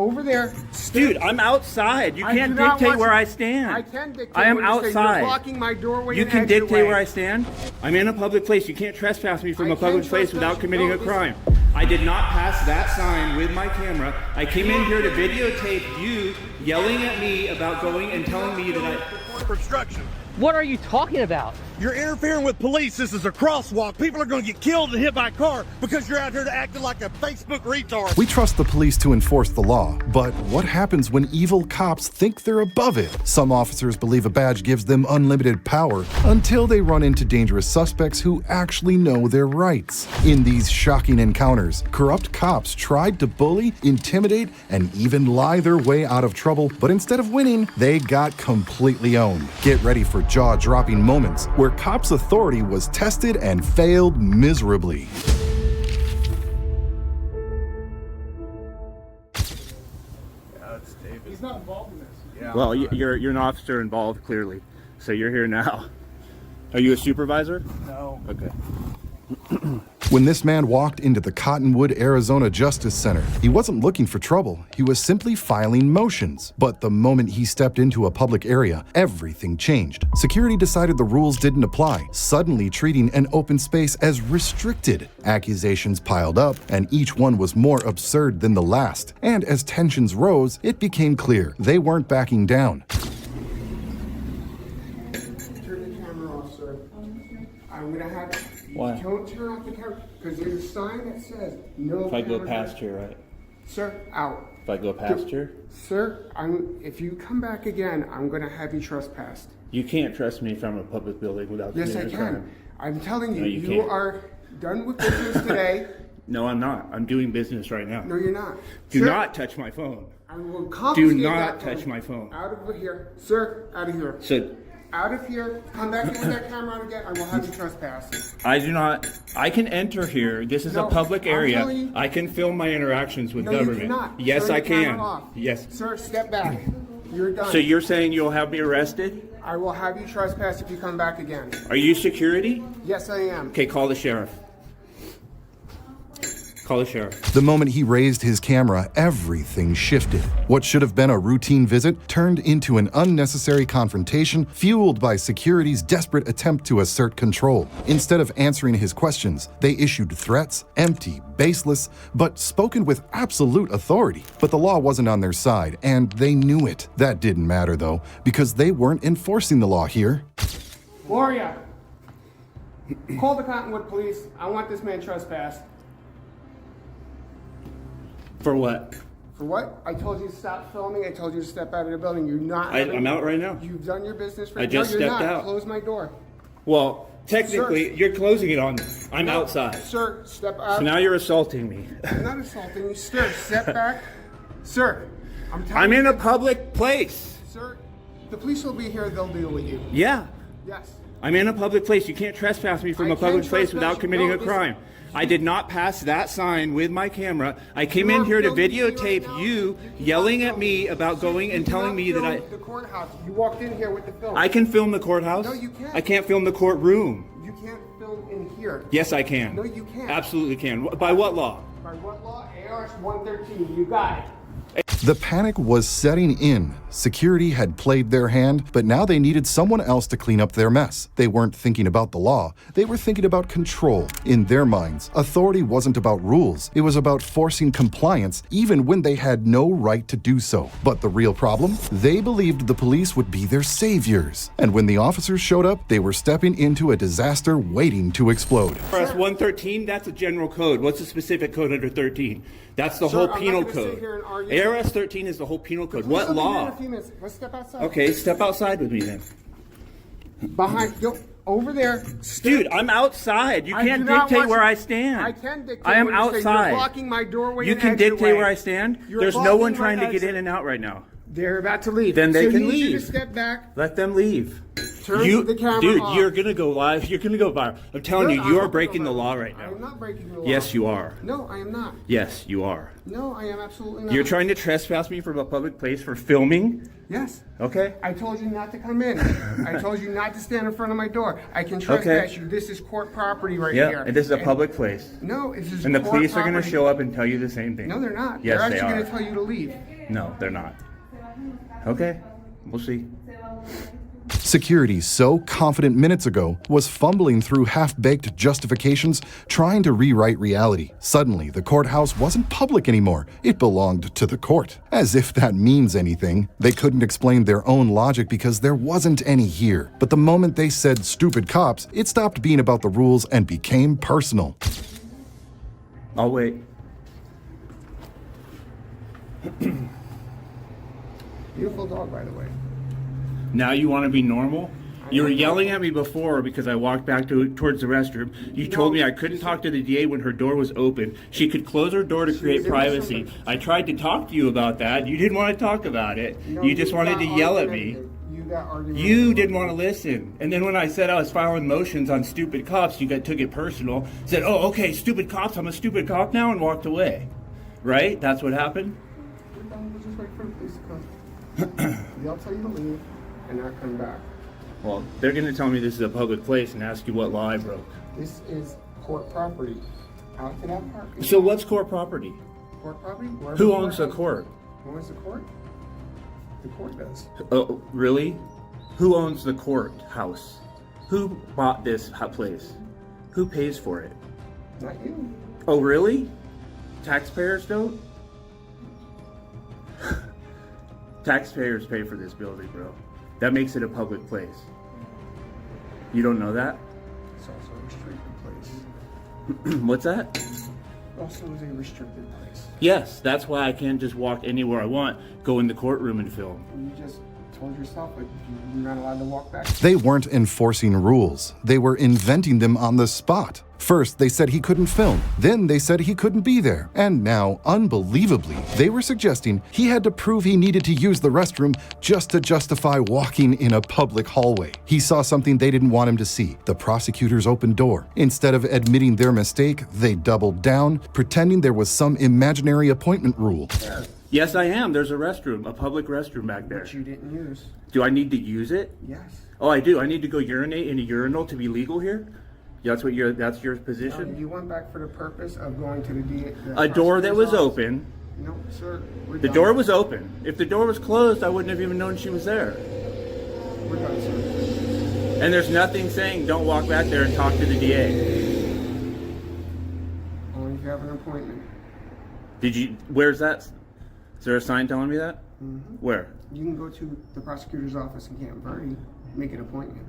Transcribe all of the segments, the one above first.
over there. Dude, I'm outside. You can't dictate where I stand. I can dictate. I am where you stay. outside. You're blocking my doorway. You and can dictate exitway. where I stand. I'm in a public place. You can't trespass me from I a public can't place trespass without you. committing No, a listen. crime. I did not pass that sign with my camera. I came in here to videotape you yelling at me about going and telling me that I... Obstruction. What are you talking about? You're interfering with police. This is a crosswalk. People are going to get killed and hit by a car because you're out here acting like a Facebook retard. We trust the police to enforce the law, but what happens when evil cops think they're above it? Some officers believe a badge gives them unlimited power until they run into dangerous suspects who actually know their rights. In these shocking encounters, corrupt cops tried to bully, intimidate, and even lie their way out of trouble, but instead of winning, they got completely owned. Get ready for jaw-dropping moments where cops' authority was tested and failed miserably. He's not involved in this. Yeah. Well, you're an officer involved, clearly. So you're here now. Are you a supervisor? No. Okay. When this man walked into the Cottonwood, Arizona Justice Center, he wasn't looking for trouble. He was simply filing motions. But the moment he stepped into a public area, everything changed. Security decided the rules didn't apply, suddenly treating an open space as restricted. Accusations piled up, and each one was more absurd than the last. And as tensions rose, it became clear they weren't backing down. Turn the camera off, sir. I'm gonna have. Why? Don't turn off the camera because there's a sign that says no. If I go cameras past are- here, right? Sir, out. If I go past here? Sir, if you come back again, I'm gonna have you trespassed. You can't trust me from a public building without Yes, I committing a can. crime. I'm telling you, No, you you can't. are done with business today. No, I'm not. I'm doing business right now. No, you're not. Do Sir, not touch my phone. I will confiscate Do that not touch my phone. Out of here, sir. Out of here. So Out of here. Come back in with that camera on again. I will have you trespass. I do not. I can enter here. This is No, a public I'm area. telling you- I can film my interactions with No, government. you cannot. Yes, Turn I the camera can. off. Yes. Sir, step back. You're done. So you're saying you'll have me arrested? I will have you trespass if you come back again. Are you security? Yes, I am. Okay, call the sheriff. Call the sheriff. The moment he raised his camera, everything shifted. What should have been a routine visit turned into an unnecessary confrontation fueled by security's desperate attempt to assert control. Instead of answering his questions, they issued threats, empty, baseless, but spoken with absolute authority. But the law wasn't on their side, and they knew it. That didn't matter, though, because they weren't enforcing the law here. Gloria, call the Cottonwood police. I want this man trespassed. For what? For what? I told you to stop filming. I told you to step out of the building. You're not. I'm out right now. You've done your business for. I just no, you're stepped not. out. Close my door. Well, technically, Sir. you're closing it on me. I'm No, outside. Sir, step out. So now you're assaulting me. I'm not assaulting you. Sir, step back. Sir, I'm telling I'm you. in a public place. Sir, the police will be here. They'll deal with you. Yeah. Yes. I'm in a public place. You can't trespass me from I a public can place trespass without you. committing No, a listen. crime. I did not pass that sign with my camera. I came You in are here to filming me right videotape now. you cannot yelling at film. me about going and telling me that The courthouse. You walked in here with the film. I can film the courthouse. No, you can't. I can't film the courtroom. You can't film in here. Yes, I can. No, you can't. Absolutely can. By what law? By what law? ARS 113. You got it. The panic was setting in. Security had played their hand, but now they needed someone else to clean up their mess. They weren't thinking about the law, they were thinking about control. In their minds, authority wasn't about rules, it was about forcing compliance even when they had no right to do so. But the real problem? They believed the police would be their saviors. And when the officers showed up, they were stepping into a disaster waiting to explode. ARS 113, that's a general code. What's the specific code under 13? That's the Sir, whole I'm not penal gonna sit code. here and argue. ARS 13 is the whole penal code. Please What will be here in law? a few minutes. Let's step outside. Okay, step outside with me then. Behind, yo, over there. Dude, I'm outside. You I can't do not dictate want where you- I stand. I can dictate I am where you stay. outside. You're blocking my doorway. You and can dictate exitway. where I stand. You're There's no blocking one my trying to get exit. in and out right now. They're about to leave. Then they so can you need leave. to step back. Let them leave. Turn the camera dude, off. you're gonna go live. You're gonna go viral. I'm telling you, I'm you not are gonna breaking go the viral. law right I now. am not breaking the law. Yes, you are. No, I am not. Yes, you are. No, I am absolutely not. You're trying to trespass me from a public place for filming. Yes. Okay. I told you not to come in. I told you not to stand in front of my door. I can trespass you. This is court property right Yeah, here. and this is a public place. No, this is And the court police are going to property. show up and tell you the same thing. No, they're not. Yes, they're they actually are. going to tell you to leave. No, they're not. Okay, we'll see. Security, so confident minutes ago, was fumbling through half-baked justifications, trying to rewrite reality. Suddenly, the courthouse wasn't public anymore. It belonged to the court. As if that means anything. They couldn't explain their own logic because there wasn't any here. But the moment they said stupid cops, it stopped being about the rules and became personal. I'll wait. Beautiful dog, by the way. Now you want to be normal? You were yelling at me before because I walked back towards the restroom. You told me I couldn't talk to the DA when her door was open. She could close her door to create privacy. I tried to talk to you about that. You didn't want to talk about it. You just wanted to yell at me. You didn't want to listen. And then when I said I was filing motions on stupid cops, you took it personal. Said, oh, okay, stupid cops, I'm a stupid cop now, and walked away. Right? That's what happened? We'll just wait for the police to come. They'll tell you to leave and not come back. Well, they're going to tell me this is a public place and ask you what law I broke. This is court property. Out to that park. So what's court property? Court property? Who owns the court? Who owns the court? The court does. Oh, really? Who owns the courthouse? Who bought this place? Who pays for it? Not you. Oh, really? Taxpayers don't? Taxpayers pay for this building, bro. That makes it a public place. You don't know that? It's also a restricted place. What's that? It also is a restricted place. Yes, that's why I can't just walk anywhere I want, go in the courtroom and film. You just told yourself that you're not allowed to walk back. They weren't enforcing rules. They were inventing them on the spot. First, they said he couldn't film. Then they said he couldn't be there. And now, unbelievably, they were suggesting he had to prove he needed to use the restroom just to justify walking in a public hallway. He saw something they didn't want him to see, the prosecutor's open door. Instead of admitting their mistake, they doubled down, pretending there was some imaginary appointment rule. Yes, I am. There's a restroom, a public restroom back there. Which you didn't use. Do I need to use it? Yes. Oh, I do. I need to go urinate in a urinal to be legal here? That's your position? You went back for the purpose of going to the DA. A door that was open. No, sir. The door was open. If the door was closed, I wouldn't have even known she was there. We're done, sir. And there's nothing saying don't walk back there and talk to the DA. Only if you have an appointment. Where's that? Is there a sign telling me that? Mm-hmm. Where? You can go to the prosecutor's office in Camp Verde, make an appointment.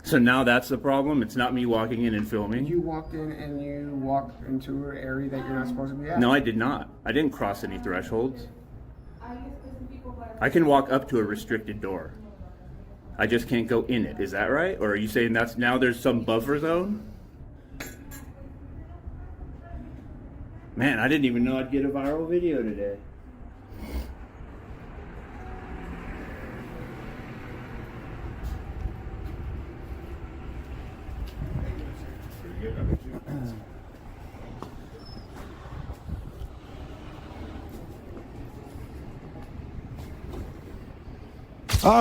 So now that's the problem? It's not me walking in and filming? You walked in and you walked into an area that you're not supposed to be at? No, I did not. I didn't cross any thresholds. I can walk up to a restricted door. I just can't go in it. Is that right? Or are you saying now there's some buffer zone? Man, I didn't even know I'd get a viral video today.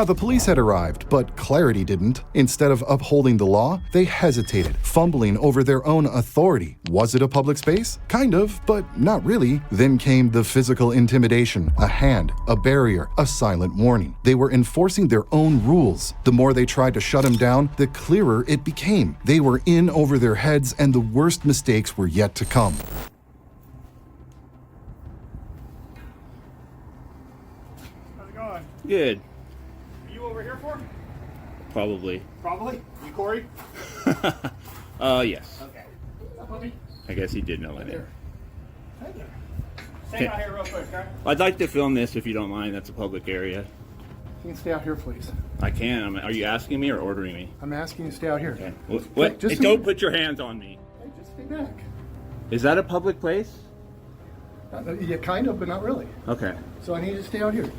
The police had arrived, but clarity didn't. Instead of upholding the law, they hesitated, fumbling over their own authority. Was it a public space? Kind of, but not really. Then came the physical intimidation, a hand, a barrier, a silent warning. They were enforcing their own rules. The more they tried to shut him down, the clearer it became. They were in over their heads, and the worst mistakes were yet to come. How's it going? Good. You over here for? Probably. Probably. You Corey? Yes. Okay. What's up, homie? I guess he did know my name. Hey there. Stay out here real quick, okay? I'd like to film this if you don't mind. That's a public area. You can stay out here, please. I can. Are you asking me or ordering me? I'm asking you to stay out here. Okay. What? Just Don't put your hands on me. Hey, just stay back. Is that a public place? Yeah, kind of, but not really. Okay. So I need you to stay out here.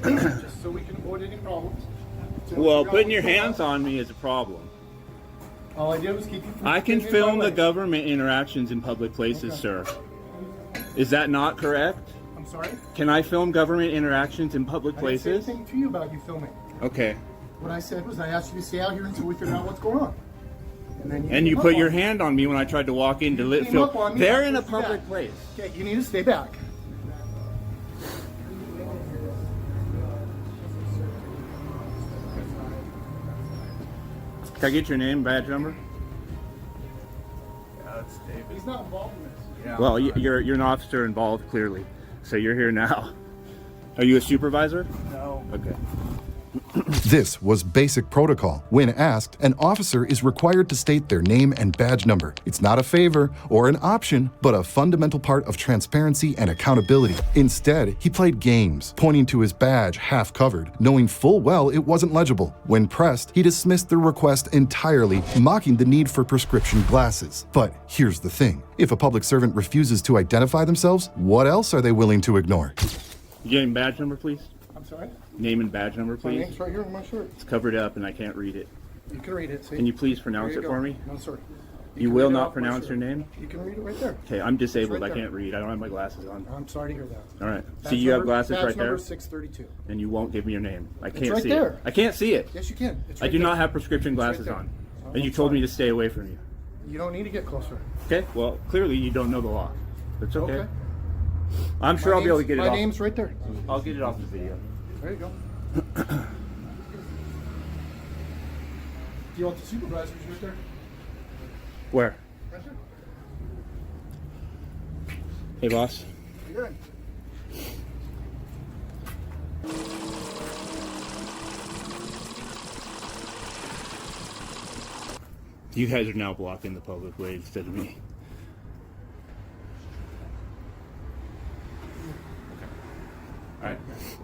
just so we can avoid any problems. So Well, figure out putting your what's going hands on me is a problem. All I did was keep you from I can getting in my film the way. government interactions in public places, Okay. sir. Is that not correct? I'm sorry? Can I film government interactions in public I didn't say places? anything to you about you filming. Okay. What I said was I asked you to stay out here until we figure out what's going on. Then And you came put up your on me. hand on me when I tried to walk in to You lit came film. up on me, They're I in a pushed you public back. place. Okay, you need to stay back. Can I get your name, badge number? He's not involved in this. Well, you're an officer involved, clearly. So you're here now. Are you a supervisor? No. Okay. This was basic protocol. When asked, an officer is required to state their name and badge number. It's not a favor or an option, but a fundamental part of transparency and accountability. Instead, he played games, pointing to his badge half covered, knowing full well it wasn't legible. When pressed, he dismissed the request entirely, mocking the need for prescription glasses. But here's the thing. If a public servant refuses to identify themselves, what else are they willing to ignore? Your name and badge number, please. I'm sorry? Name and badge number, My please. name's right here on my shirt. It's covered up and I can't read it. You can read it, see? Can you please pronounce There it you for go. me? No, sir. You can will read it not off my pronounce shirt. your name? You can read it right there. Okay, I'm disabled. right I there. can't read. I don't have my glasses on. I'm sorry to hear that. All right. Badge See, you have number- glasses badge right there, number 632. and you won't give me your name. I can't right see there. it. I can't see it. Yes, you can. It's I right do there. not have prescription It's right glasses there. on. Oh, And you I'm told me sorry. to stay away from you. You don't need to get closer. Okay, well, clearly you don't know the law. It's okay. Okay. I'm sure I'll be able to get it My off. name's right there. I'll get it off the video. There you go. Do you want the supervisors right there? Where? Right there. Hey, boss. Good. You guys are now blocking the public way instead of me. All right.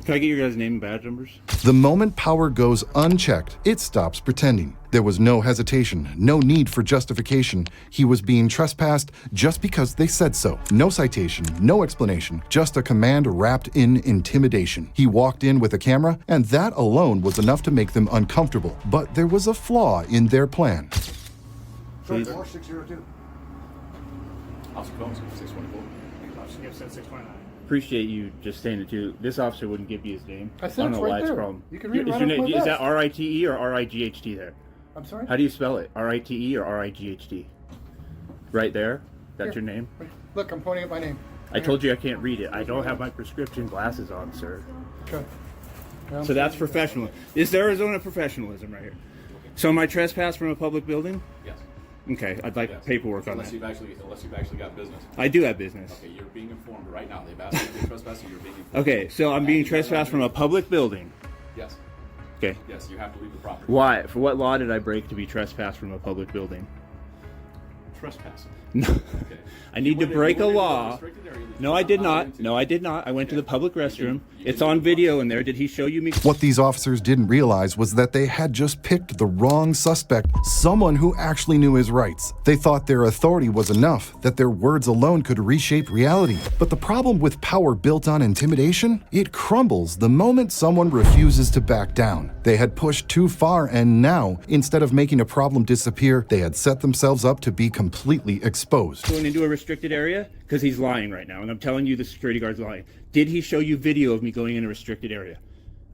Can I get your guys' name and badge numbers? The moment power goes unchecked, it stops pretending. There was no hesitation, no need for justification. He was being trespassed just because they said so. No citation, no explanation, just a command wrapped in intimidation. He walked in with a camera, and that alone was enough to make them uncomfortable. But there was a flaw in their plan. Please. 602. Officer Combs, 624. Officer Gibson, 629. Appreciate you just saying it too. This officer wouldn't give you his name. I said don't it's know why right it's there. called. You can read it Is right your off name- my Is that desk. R-I-T-E or R-I-G-H-T there? I'm sorry? How do you spell it? R-I-T-E or R-I-G-H-T? Right there? That's your name? Look, I'm pointing at my name. I told you I can't read it. I don't have my prescription glasses on, sir. Okay. So that's professional. It's Arizona professionalism right here. So am I trespass from a public building? Yes. Okay, I'd like Yes. paperwork on Unless that. you've actually got business. I do have business. Okay, you're being informed right now. They've asked you to be trespassing. You're being informed. Okay, so I'm being trespassed from a public building. Yes. Okay. Yes, you have to leave the property. Why? For what law did I break to be trespassed from a public building? Trespassing. No. Okay. I need to break a law. Restricted area that No, you're I did allowed not. into. No, I did not. I went to the public restroom. You It's can- on video in there. Did he show you me? What these officers didn't realize was that they had just picked the wrong suspect, someone who actually knew his rights. They thought their authority was enough, that their words alone could reshape reality. But the problem with power built on intimidation? It crumbles the moment someone refuses to back down. They had pushed too far, and now, instead of making a problem disappear, they had set themselves up to be completely exposed. Going into a restricted area? Because he's lying right now, and I'm telling you the security guard's lying. Did he show you video of me going in a restricted area?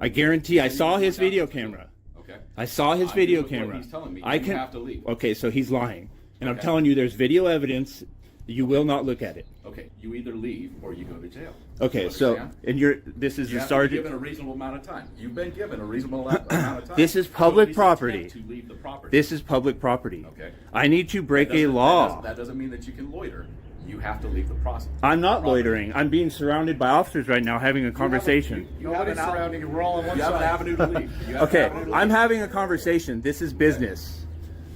I guarantee I saw his video camera. Okay. I saw his I video do what camera. he's telling me. I You can have to leave. Okay, so he's lying. And I'm Okay. telling you there's video evidence. You will not look at it. Okay, you either leave or you go to jail. Okay, You so understand? this is You the have to be given sergeant. a reasonable amount of time. You've been given a reasonable amount of time. This is So public at least property. attempt to leave the property. This is public property. Okay. I need to break That a doesn't- law. That doesn't mean that you can loiter. You have to leave the process. I'm not property. loitering. I'm being surrounded by officers right now having a conversation. You have Nobody's an surrounding you. We're all on one You have an side. avenue to leave. You have an Okay, avenue to I'm leave. having a conversation. This is business.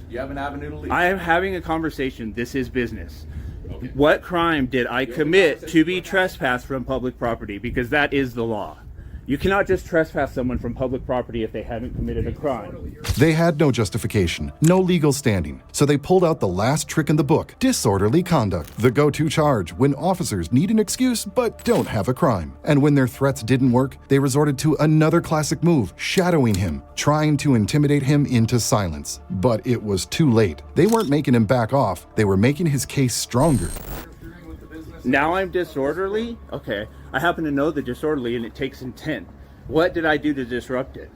You have an avenue to leave. I am having a conversation. This is business. Okay. What crime did I have a commit to conversation be right now. trespassed from public property? Because that is the law. You cannot just trespass someone from public property if they haven't committed a crime. They had no justification, no legal standing, so they pulled out the last trick in the book, disorderly conduct, the go-to charge when officers need an excuse but don't have a crime. And when their threats didn't work, they resorted to another classic move, shadowing him, trying to intimidate him into silence. But it was too late. They weren't making him back off, they were making his case stronger. Now I'm disorderly? Okay. I happen to know the disorderly and it takes intent. What did I do to disrupt it?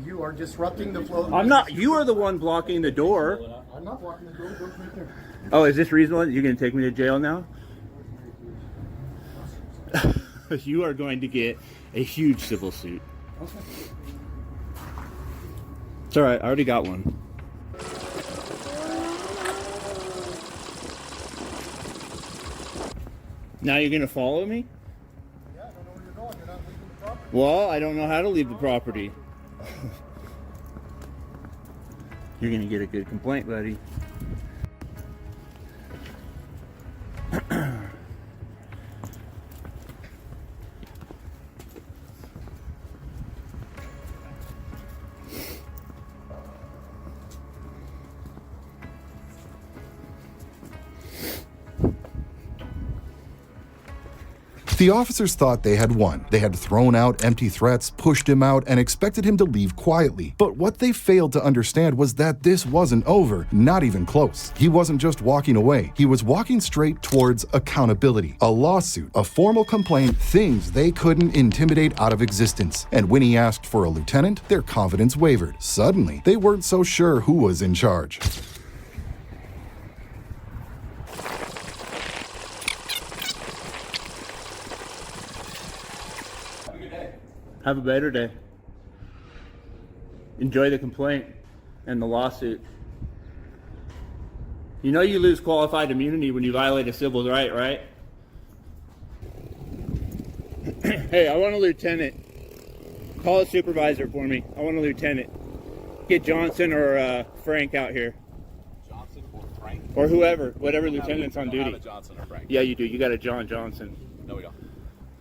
You are disrupting the flow of I'm not. You are the one blocking the door. I'm not blocking the door. The door's right there. Oh, is this reasonable? You're going to take me to jail now? You are going to get a huge civil suit. Okay. It's all right. I already got one. Now you're going to follow me? Yeah, I don't know where you're going. You're not leaving the property. Well, I don't know how to leave the property. You're going to get a good complaint, buddy. The officers thought they had won. They had thrown out empty threats, pushed him out, and expected him to leave quietly. But what they failed to understand was that this wasn't over, not even close. He wasn't just walking away, he was walking straight towards accountability. A lawsuit, a formal complaint, things they couldn't intimidate out of existence. And when he asked for a lieutenant, their confidence wavered. Suddenly, they weren't so sure who was in charge. Have a better day. Enjoy the complaint and the lawsuit. You know you lose qualified immunity when you violate a civil right, right? Hey, I want a lieutenant. Call a supervisor for me. I want a lieutenant. Get Johnson or Frank out here. Johnson or Frank? Or whoever, whatever lieutenant's on We don't duty. have a Johnson or Frank. Yeah, you do. You got a John Johnson. No, we don't.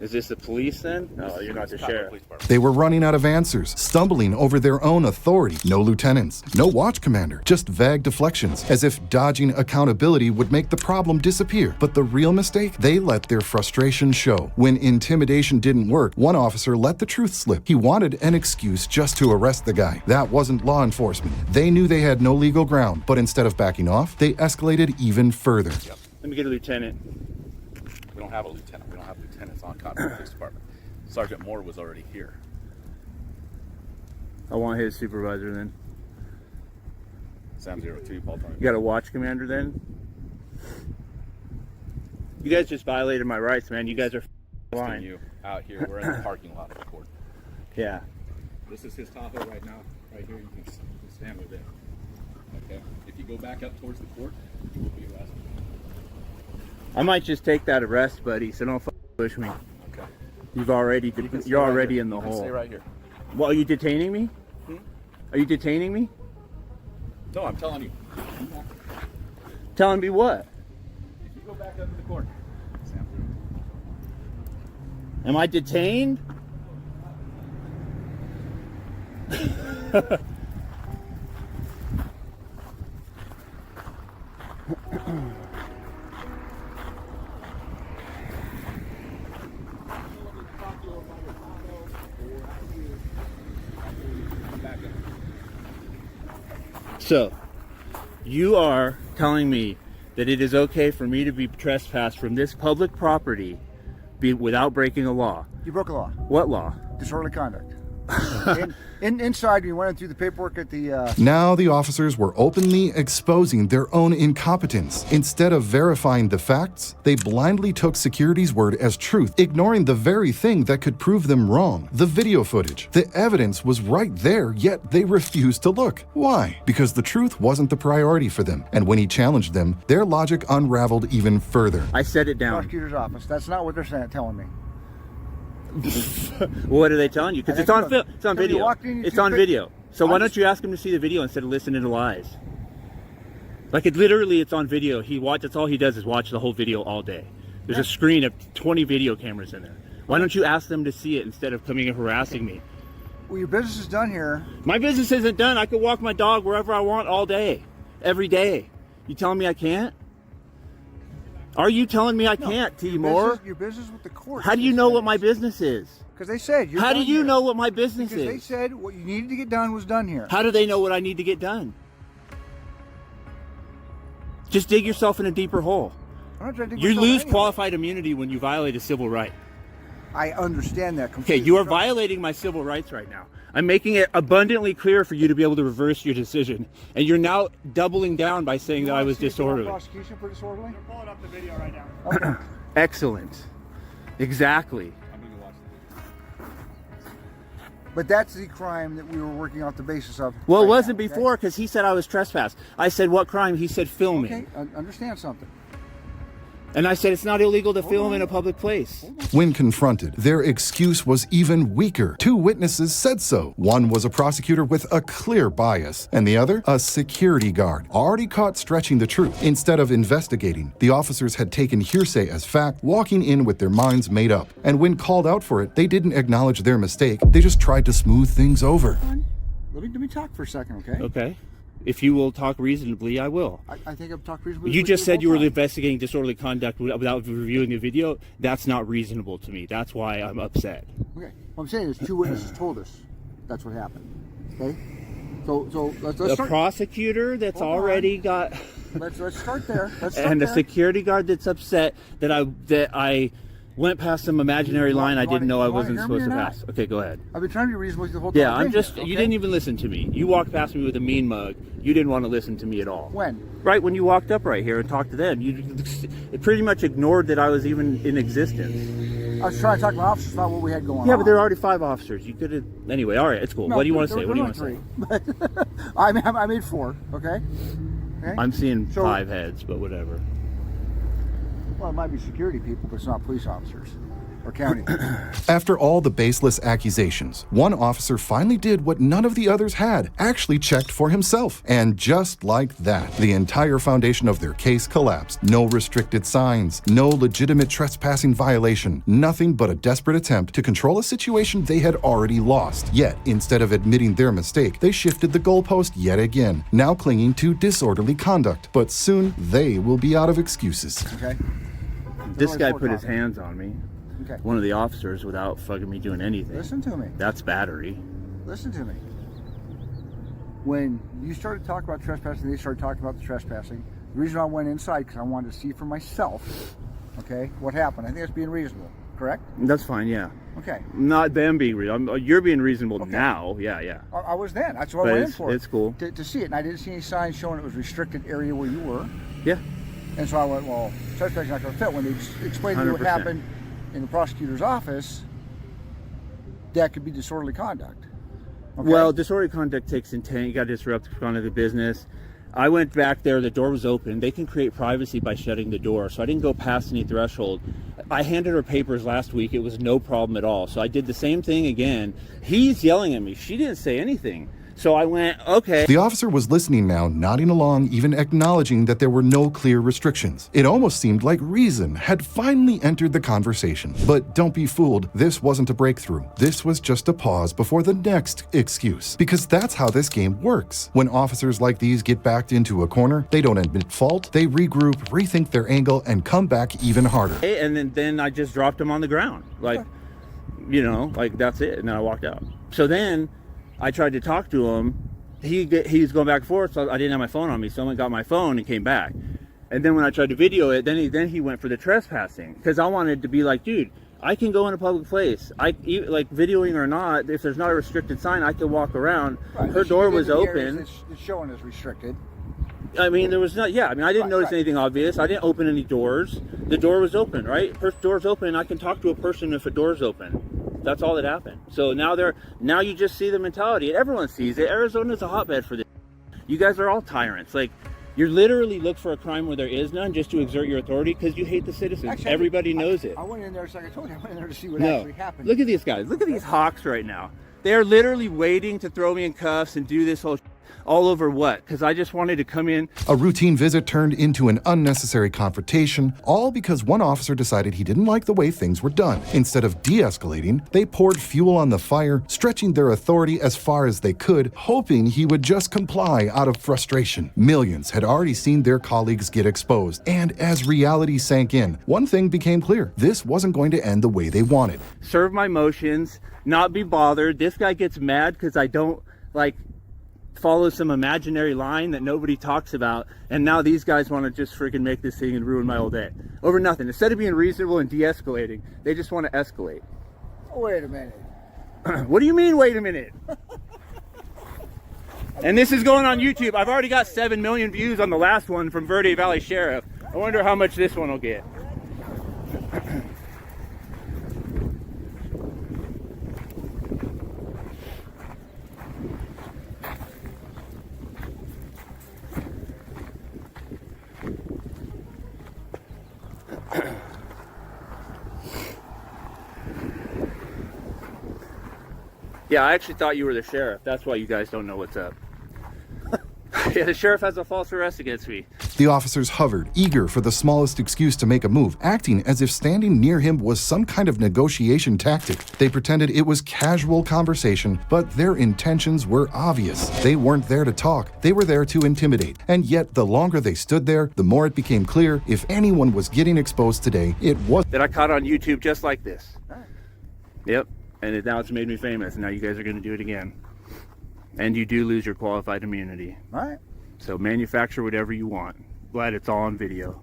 Is this the police then? No, you're not the sheriff. Police department. They were running out of answers, stumbling over their own authority. No lieutenants, no watch commander, just vague deflections, as if dodging accountability would make the problem disappear. But the real mistake? They let their frustration show. When intimidation didn't work, one officer let the truth slip. He wanted an excuse just to arrest the guy. That wasn't law enforcement. They knew they had no legal ground, but instead of backing off, they escalated even further. Let me get a lieutenant. We don't have a lieutenant. We don't have lieutenants on Cottonwood Police Department. Sergeant Moore was already here. I want his supervisor then. Sam 02, Paul Tony. You got a watch commander then? You guys just violated my rights, man. You guys are lying. You out here. We're in the parking lot of the court. Yeah. This is his Tahoe right now. Right here. You can stand with it. Okay. If you go back up towards the court, you will be arrested. I might just take that arrest, buddy, so don't push me. Okay. You're already in the You can hole. stay right here. Well, are you detaining me? Are you detaining me? No, I'm telling you. Telling me what? If you go back up to the court, Sam 02. Am I detained? So, you are telling me that it is okay for me to be trespassed from this public property without breaking a law. You broke a law. What law? Disorderly conduct. Inside, we went through the paperwork at the. Now the officers were openly exposing their own incompetence. Instead of verifying the facts, they blindly took security's word as truth, ignoring the very thing that could prove them wrong, the video footage. The evidence was right there, yet they refused to look. Why? Because the truth wasn't the priority for them. And when he challenged them, their logic unraveled even further. I set it down. Prosecutor's office. That's not what they're saying, telling me. What are they telling you? Because it's on film. It's on Because you video. walked in, you It's took on pic- video. So why I don't just- you ask him to see the video instead of listening to lies? Like it literally, it's on video. That's all he does is watch the whole video all day. There's a screen of 20 video cameras in there. Why don't you ask them to see it instead of coming and harassing me? Well, your business is done here. My business isn't done. I could walk my dog wherever I want all day, every day. You telling me I can't? Are you telling me I can't, Timur? Your business with the court. How do you know what my business is? Because they said you're How do done you here. know what my business Because is? they said what you needed to get done was done here. How do they know what I need to get done? Just dig yourself in a deeper hole. I'm not trying to dig You myself lose anywhere. qualified immunity when you violate a civil right. I understand that Okay, completely. you are violating my civil rights right now. I'm making it abundantly clear for you to be able to reverse your decision. And you're now doubling down by saying that I was disorderly. Prosecution for disorderly? They're pulling up the video right now. Okay. Excellent. Exactly. I'm gonna go watch the But that's the crime that we were working off the basis of. Well, it right wasn't now, okay? before because he said I was trespassed. I said, what crime? He said filming. Okay, understand something. And I said, it's not illegal to film in a public place. When confronted, their excuse was even weaker. 2 witnesses said so. One was a prosecutor with a clear bias, and the other, a security guard, already caught stretching the truth. Instead of investigating, the officers had taken hearsay as fact, walking in with their minds made up. And when called out for it, they didn't acknowledge their mistake. They just tried to smooth things over. Let me talk for a second, okay? Okay. If you will talk reasonably, I will. I think I've talked reasonably. You with just said you were both times. investigating disorderly conduct without reviewing the video. That's not reasonable to me. That's why I'm upset. Okay. What I'm saying is 2 witnesses told us that's what happened. Okay. So let's The start. prosecutor that's Hold on. already got, Let's start there. Let's start and the there. security guard that's upset that I went past some imaginary line I didn't know I wasn't hear me supposed or to not? pass. Okay, go ahead. I've been trying to be reasonable the whole time. Yeah, I've I'm been just. here, You okay? didn't even listen to me. You walked past me with a mean mug. You didn't want to listen to me at all. When? Right when you walked up right here and talked to them, you pretty much ignored that I was even in existence. I was trying to talk to my officers about what we had going on. Yeah, but there are already 5 officers. You could have. Anyway, all right, it's cool. No, What do you want to there say? were What do you want to say? only 3. But I made 4. Okay. Okay. I'm seeing So- 5 heads, but whatever. Well, it might be security people, but it's not police officers or county people. After all the baseless accusations, one officer finally did what none of the others had, actually checked for himself. And just like that, the entire foundation of their case collapsed. No restricted signs, no legitimate trespassing violation, nothing but a desperate attempt to control a situation they had already lost. Yet, instead of admitting their mistake, they shifted the goalpost yet again, now clinging to disorderly conduct. But soon, they will be out of excuses. Okay. This only guy 4 put his copies. hands on me, Okay. one of the officers, without fucking me doing anything. Listen to me. That's battery. Listen to me. When you started talking about trespassing, they started talking about the trespassing. The reason I went inside because I wanted to see for myself, okay, what happened. I think that's being reasonable, correct? That's fine, yeah. Okay. Not them being reasonable. You're being reasonable now. Yeah. I was then. That's what But I went in it's- for. it's cool. To see it, and I didn't see any signs showing it was restricted area where you were. Yeah. And so I went, well, trespassing not going to fit. When they explained to me what 100%. happened in the prosecutor's office, that could be disorderly conduct. Okay? Well, disorderly conduct takes intent. You got to disrupt the conduct of business. I went back there. The door was open. They can create privacy by shutting the door. So I didn't go past any threshold. I handed her papers last week. It was no problem at all. So I did the same thing again. He's yelling at me. She didn't say anything. So I went, okay. The officer was listening now, nodding along, even acknowledging that there were no clear restrictions. It almost seemed like reason had finally entered the conversation. But don't be fooled, this wasn't a breakthrough. This was just a pause before the next excuse. Because that's how this game works. When officers like these get backed into a corner, they don't admit fault, they regroup, rethink their angle, and come back even harder. And then I just dropped him on the ground. Like, you know, like that's it. And then I walked out. So then I tried to talk to him. He was going back and forth, so I didn't have my phone on me. So I went and got my phone and came back. And then when I tried to video it, then he went for the trespassing. Because I wanted to be like, dude, I can go in a public place. Like videoing or not, if there's not a restricted sign, I can walk around. Right. Her She door gave was me the areas open. It's showing as restricted. I mean, there was not, I didn't notice anything obvious. I didn't open any doors. The door was open, right? Door's open. I can talk to a person if a door's open. That's all that happened. So now you just see the mentality, and everyone sees it. Arizona's a hotbed for this. You guys are all tyrants. Like, you literally look for a crime where there is none just to exert your authority because you hate the citizens. Actually, Everybody knows it. I went in there, like I told you, I went in there to see what No. actually happened. Look at these guys. Look at these hawks right now. They're literally waiting to throw me in cuffs and do this whole all over what? Because I just wanted to come in. A routine visit turned into an unnecessary confrontation, all because one officer decided he didn't like the way things were done. Instead of de-escalating, they poured fuel on the fire, stretching their authority as far as they could, hoping he would just comply out of frustration. Millions had already seen their colleagues get exposed, and as reality sank in, one thing became clear: this wasn't going to end the way they wanted. Serve my motions, not be bothered. This guy gets mad because I don't, like, follow some imaginary line that nobody talks about, and now these guys want to just freaking make this thing and ruin my whole day over nothing. Instead of being reasonable and de-escalating, they just want to escalate. Wait a minute. What do you mean, wait a minute? And this is going on YouTube. I've already got 7 million views on the last one from Verde Valley Sheriff. I wonder how much this one will get. Yeah, I actually thought you were the sheriff. That's why you guys don't know what's up. Yeah, the sheriff has a false arrest against me. The officers hovered, eager for the smallest excuse to make a move, acting as if standing near him was some kind of negotiation tactic. They pretended it was casual conversation, but their intentions were obvious. They weren't there to talk, they were there to intimidate. And yet, the longer they stood there, the more it became clear if anyone was getting exposed today, it was that I caught on YouTube just like this. Yep, and now it's made me famous. Now you guys are going to do it again. And you do lose your qualified immunity. All right. So manufacture whatever you want. Glad it's all on video.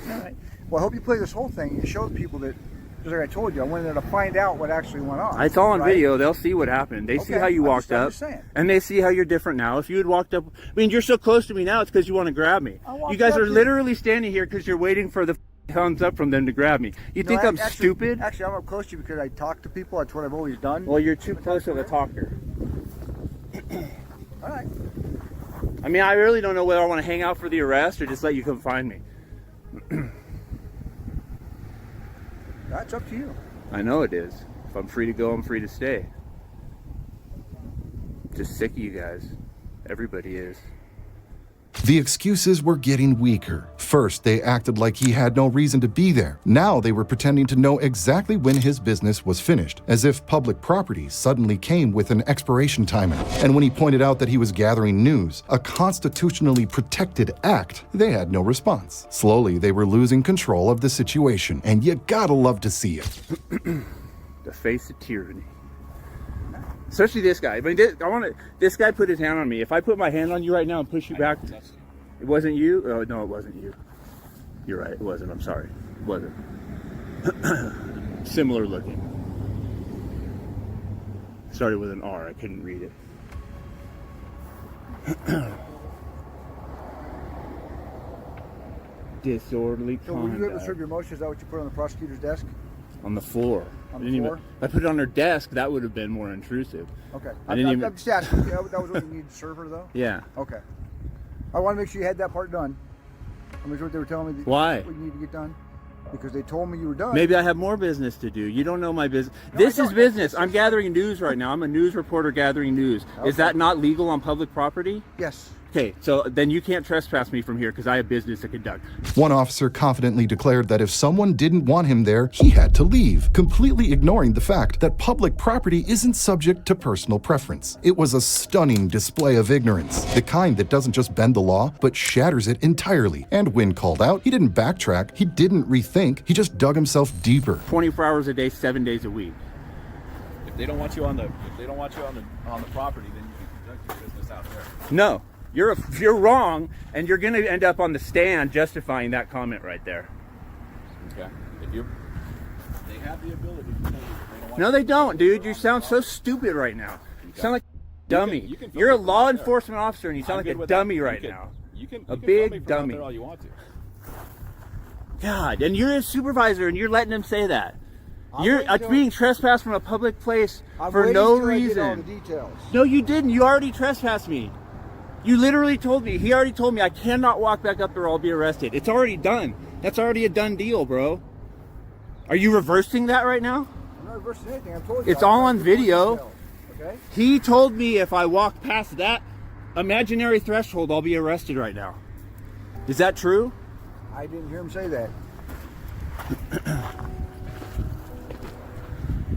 All right. Well, I how you play this whole thing. You show the people that, just like I told you, I wanted to find out what actually went on. It's all on right? video. They'll see what happened. They see how you walked up. And they see how you're different now. If you had walked up, I mean, you're so close to me now, it's because you want to grab me. You guys are literally standing here because you're waiting for the thumbs up from them to grab me. You think I'm stupid? Actually, I'm up close to you because I talk to people. That's what I've always done. Well, you're too close of a talker. All right. I mean, I really don't know whether I want to hang out for the arrest or just let you come find me. That's up to you. I know it is. If I'm free to go, I'm free to stay. Just sick of you guys. Everybody is. The excuses were getting weaker. First, they acted like he had no reason to be there. Now they were pretending to know exactly when his business was finished, as if public property suddenly came with an expiration timer. And when he pointed out that he was gathering news, a constitutionally protected act, they had no response. Slowly, they were losing control of the situation, and you gotta love to see it. The face of tyranny. Especially this guy. I mean, this guy put his hand on me. If I put my hand on you right now and push you back, it wasn't you? Oh, no, it wasn't you. You're right, it wasn't. I'm sorry. It wasn't. Similar looking. Started with an R. I couldn't read it. Disorderly So were you able to conduct. serve your motion? Is that what you put on the prosecutor's desk? On the floor. On the floor? If I put it on her desk, that would have been more intrusive. Okay. I'm I'm just asking. That was what you needed to serve her, though? Yeah. Okay. I want to make sure you had that part done. I mean, what they were telling me. Why? What you need to get done. Because they told me you were done. Maybe I have more business to do. You don't know my business. No, This I is don't. business. I'm gathering news right now. I'm a news reporter gathering news. Okay. Is that not legal on public property? Yes. Okay, so then you can't trespass me from here because I have business to conduct. One officer confidently declared that if someone didn't want him there, he had to leave, completely ignoring the fact that public property isn't subject to personal preference. It was a stunning display of ignorance, the kind that doesn't just bend the law, but shatters it entirely. And when called out, he didn't backtrack, he didn't rethink, he just dug himself deeper. 24 hours a day, 7 days a week. If they don't want you on the property, then you can conduct your business out there. No, you're wrong, and you're going to end up on the stand justifying that comment right there. Okay. They have the ability to tell you if they don't want No, they don't, dude. You sound so stupid right now. You sound like a dummy. you can You're a focus law right there. enforcement officer, and you sound I'm like good a with dummy that. right You now. You can A film big me from out dummy. there all you want to. God, and you're a supervisor, and you're letting them say that. I'm You're waiting till- being trespassed from a public place I'm for waiting no till I get all the reason. details. No, you didn't. You already trespassed me. You literally told me. He already told me I cannot walk back up there or I'll be arrested. It's already done. That's already a done deal, bro. Are you reversing that right now? I'm not reversing anything. I'm told you. It's all on video. Okay. He told me if I walked past that imaginary threshold, I'll be arrested right now. Is that true? I didn't hear him say that.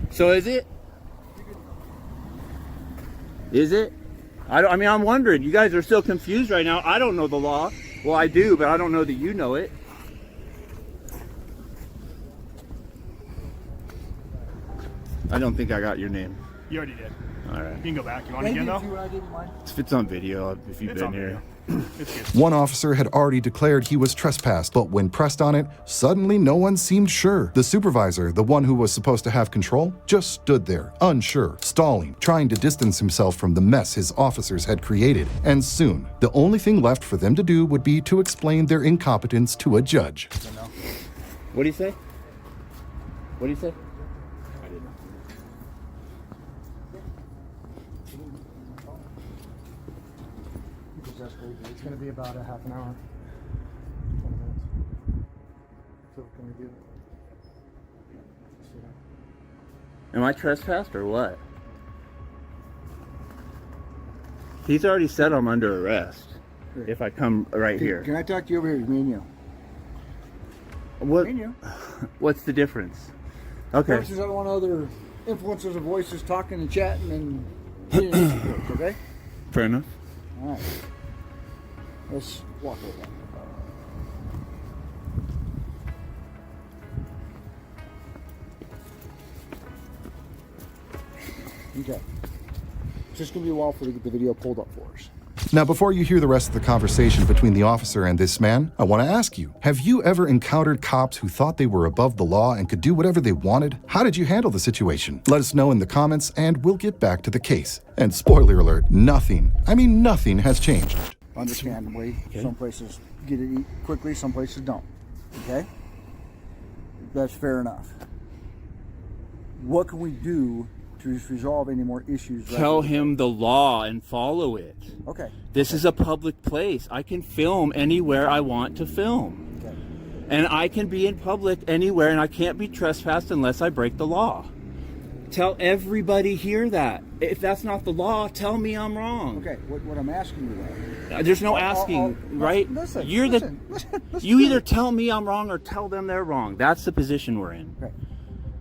So is it? Is it? I mean, I'm wondering. You guys are still confused right now. I don't know the law. Well, I do, but I don't know that you know it. I don't think I got your name. You already did. All right. You can go back. You want to again, though? If it's on video, if you've It's been on here. It's good. One officer had already declared he was trespassed, but when pressed on it, suddenly no one seemed sure. The supervisor, the one who was supposed to have control, just stood there, unsure, stalling, trying to distance himself from the mess his officers had created. And soon, the only thing left for them to do would be to explain their incompetence to a judge. What do you say? What do you say? It's going to be about a half an hour. 20 minutes. So can we do it? Am I trespassed or what? He's already said I'm under arrest. If I come right here. Can I talk to you over here? Me and you. What? Me and you. What's the difference? Okay. Versus I don't want other influencers of voices talking and chatting and getting into it, okay? Fair enough. All right. Let's walk over. Okay. It's just going to be a while for to get the video pulled up for us. Now, before you hear the rest of the conversation between the officer and this man, I want to ask you, have you ever encountered cops who thought they were above the law and could do whatever they wanted? How did you handle the situation? Let us know in the comments and we'll get back to the case. And spoiler alert, nothing has changed. Understandably, some places get it quickly, some places don't. Okay? That's fair enough. What can we do to resolve any more issues? Tell him the law and follow it. Okay. This is a public place. I can film anywhere I want to film. Okay. And I can be in public anywhere, and I can't be trespassed unless I break the law. Tell everybody here that. If that's not the law, tell me I'm wrong. Okay, what I'm asking you though. There's no asking, right? Listen, You're listen. You either tell me I'm wrong or tell them they're wrong. That's the position we're in. Okay.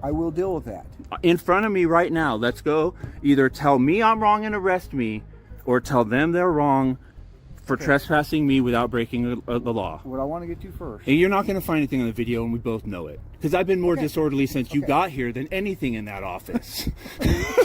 I will deal with that. In front of me right now, let's go. Either tell me I'm wrong and arrest me, or tell them they're wrong for trespassing me without breaking the law. What I want to get to first. And you're not going to find anything on the video, and we both know it. Because I've been more disorderly since you got here than anything in that office.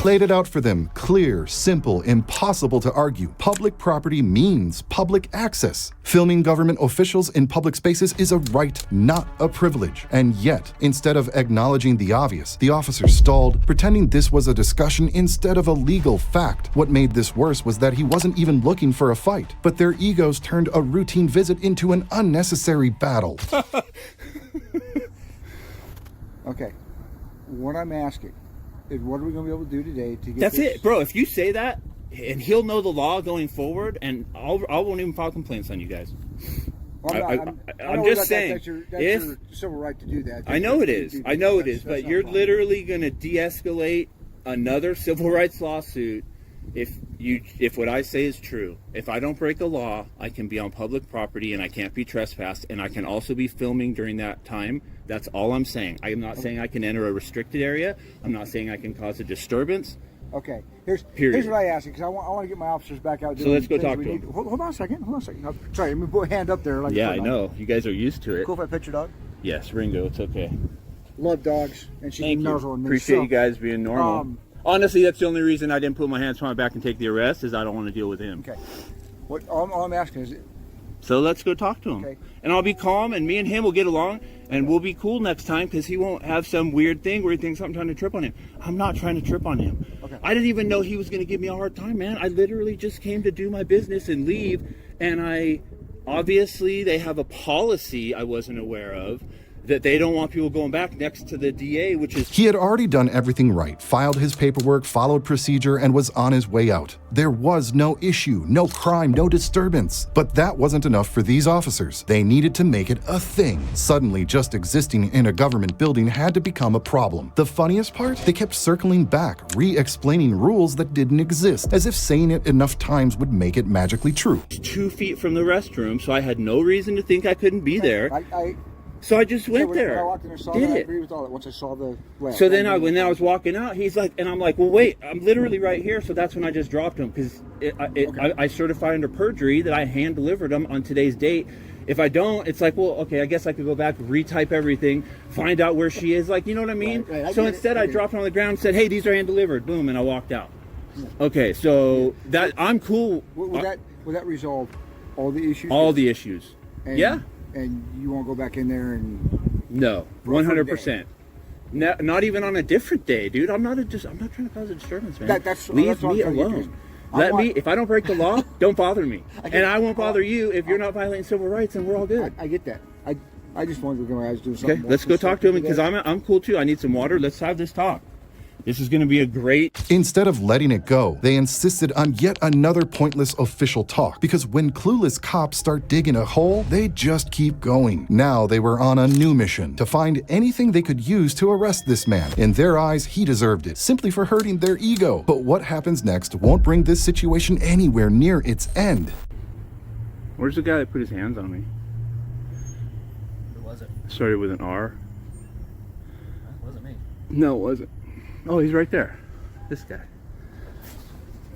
Laid it out for them, clear, simple, impossible to argue. Public property means public access. Filming government officials in public spaces is a right, not a privilege. And yet, instead of acknowledging the obvious, the officer stalled, pretending this was a discussion instead of a legal fact. What made this worse was that he wasn't even looking for a fight, but their egos turned a routine visit into an unnecessary battle. Okay. What I'm asking is what are we going to be able to do today to get That's this? it, bro. If you say that, and he'll know the law going forward, and I won't even file complaints on you guys. Well, I'm just saying. That's your civil right to do that. I know it is. I know it is. But you're literally going to de-escalate another civil rights lawsuit if what I say is true. If I don't break the law, I can be on public property and I can't be trespassed, and I can also be filming during that time. That's all I'm saying. I am not saying I can enter a restricted area. I'm not saying I can cause a disturbance. Okay. Here's what I ask you, because I want to get my officers back out. So let's go talk to them. Hold on a second. No, sorry, let me put a hand up there. Yeah, I know. You guys are used to it. Cool if I pet your dog? Yes, Ringo. It's okay. Love dogs, and she Thank can you. nuzzle on me. Appreciate So, you guys being normal. Honestly, that's the only reason I didn't put my hands on my back and take the arrest, is I don't want to deal with him. Okay. All I'm asking is, So let's go talk to him. Okay. And I'll be calm, and me and him will get along, and we'll be cool next time, because he won't have some weird thing where he thinks I'm trying to trip on him. I'm not trying to trip on him. Okay. I didn't even know he was going to give me a hard time, man. I literally just came to do my business and leave, and obviously they have a policy I wasn't aware of that they don't want people going back next to the DA, which is... He had already done everything right, filed his paperwork, followed procedure, and was on his way out. There was no issue, no crime, no disturbance. But that wasn't enough for these officers. They needed to make it a thing. Suddenly, just existing in a government building had to become a problem. The funniest part? They kept circling back, re-explaining rules that didn't exist, as if saying it enough times would make it magically true. 2 feet from the restroom, so I had no reason to think I couldn't be there. So I just went when there. I walked in and saw Did that, I it. agree with all that. Once I saw the lamp. So then when I was walking out, he's like, and I'm like, well, wait, I'm literally right here. So that's when I just dropped him, because I certify under perjury that I hand delivered them on today's date. If I don't, it's like, well, okay, I guess I could go back, retype everything, find out where she is. Like, you know what I mean? Right, so instead, I dropped it on the ground and said, hey, these are hand delivered. Boom, and I walked out. Okay, so that I'm cool. Will that resolve all the issues? All the issues. And, yeah. And you won't go back in there and... No, 100%. Not even on a different day, dude. I'm not trying to cause a disturbance, man. Leave me alone. If I don't break the law, don't bother me. And I won't bother you if you're not violating civil rights, and we're all good. I get that. I just wanted to go. I was doing something. Okay, let's go talk to him, because I'm cool too. I need some water. Let's have this talk. This is going to be a great... Instead of letting it go, they insisted on yet another pointless official talk, because when clueless cops start digging a hole, they just keep going. Now they were on a new mission, to find anything they could use to arrest this man. In their eyes, he deserved it, simply for hurting their ego. But what happens next won't bring this situation anywhere near its end. Where's the guy that put his hands on me? Who was it? Started with an R. It wasn't me. No, it wasn't. Oh, he's right there. This guy.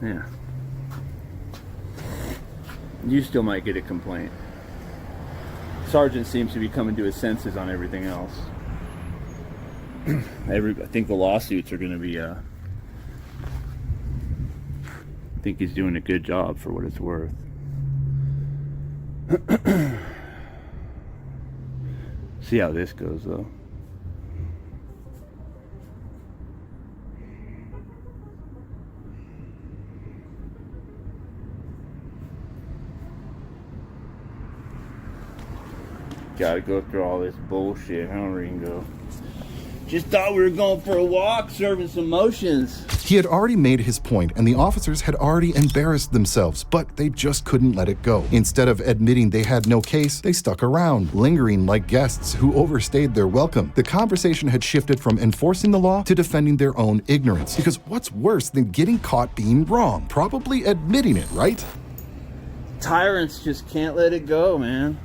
Yeah. You still might get a complaint. Sergeant seems to be coming to his senses on everything else. I think the lawsuits are going to be, I think he's doing a good job for what it's worth. See how this goes, though. Gotta go through all this bullshit, huh, Ringo? Just thought we were going for a walk, serving some motions. He had already made his point, and the officers had already embarrassed themselves, but they just couldn't let it go. Instead of admitting they had no case, they stuck around, lingering like guests who overstayed their welcome. The conversation had shifted from enforcing the law to defending their own ignorance, because what's worse than getting caught being wrong? Probably admitting it, right? Tyrants just can't let it go, man.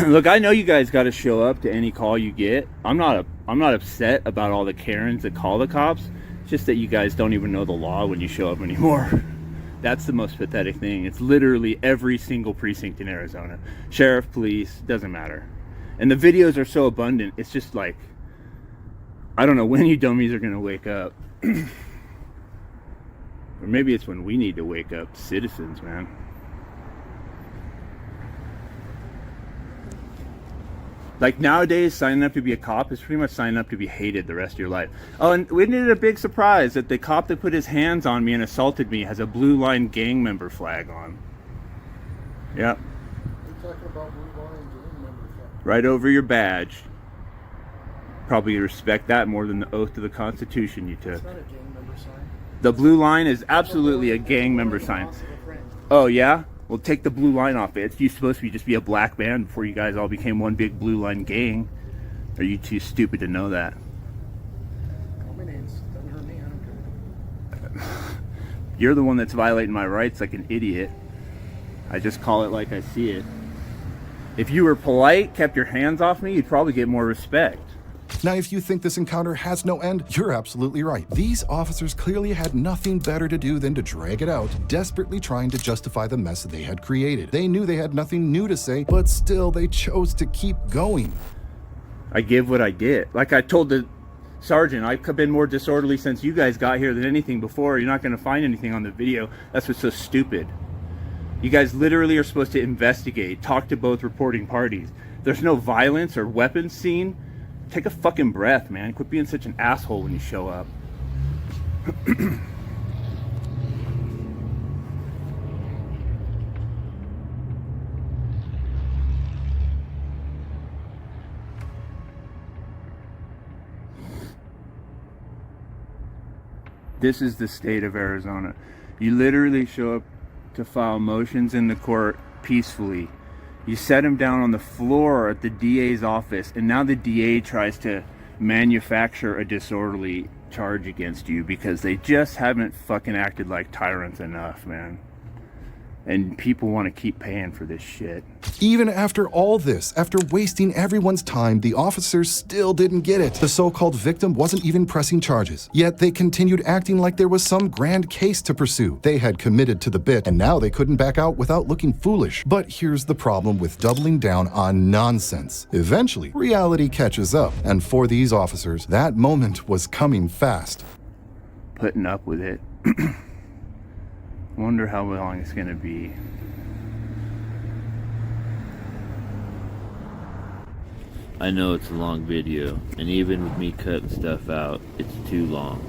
Look, I know you guys got to show up to any call you get. I'm not upset about all the Karens that call the cops. It's just that you guys don't even know the law when you show up anymore. That's the most pathetic thing. It's literally every single precinct in Arizona. Sheriff, police, doesn't matter. And the videos are so abundant. It's just like, I don't know when you dummies are going to wake up. Or maybe it's when we need to wake up, citizens, man. Like nowadays, signing up to be a cop is pretty much signing up to be hated the rest of your life. Oh, and we did a big surprise that the cop that put his hands on me and assaulted me has a Blue Line gang member flag on. Yep. You're talking about Blue Line gang member flag. Right over your badge. Probably respect that more than the oath to the Constitution you took. It's not a gang member sign. The Blue Line is absolutely a gang member sign. Oh, yeah? Well, take the blue line off it. It's supposed to just be a black band before you guys all became one big Blue Line gang. Are you too stupid to know that? Call me names. Doesn't hurt me. I don't care. You're the one that's violating my rights like an idiot. I just call it like I see it. If you were polite, kept your hands off me, you'd probably get more respect. Now, if you think this encounter has no end, you're absolutely right. These officers clearly had nothing better to do than to drag it out, desperately trying to justify the mess they had created. They knew they had nothing new to say, but still they chose to keep going. I give what I get. Like I told the sergeant, I've been more disorderly since you guys got here than anything before. You're not going to find anything on the video. That's what's so stupid. You guys literally are supposed to investigate, talk to both reporting parties. There's no violence or weapons seen. Take a fucking breath, man. Quit being such an asshole when you show up. This is the state of Arizona. You literally show up to file motions in the court peacefully. You set him down on the floor at the DA's office, and now the DA tries to manufacture a disorderly charge against you because they just haven't fucking acted like tyrants enough, man. And people want to keep paying for this shit. Even after all this, after wasting everyone's time, the officers still didn't get it. The so-called victim wasn't even pressing charges. Yet they continued acting like there was some grand case to pursue. They had committed to the bit, and now they couldn't back out without looking foolish. But here's the problem with doubling down on nonsense. Eventually, reality catches up. And for these officers, that moment was coming fast. Putting up with it. Wonder how long it's gonna be. I know it's a long video, and even with me cutting stuff out, it's too long.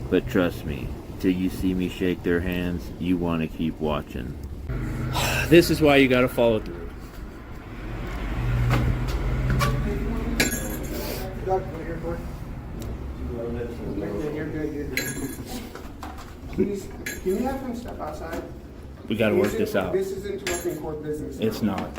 But trust me, till you see me shake their hands, you want to keep watching. This is why you gotta follow through. You're good. Please, can you have him step outside? We gotta work this out. This is interrupting court business. It's not.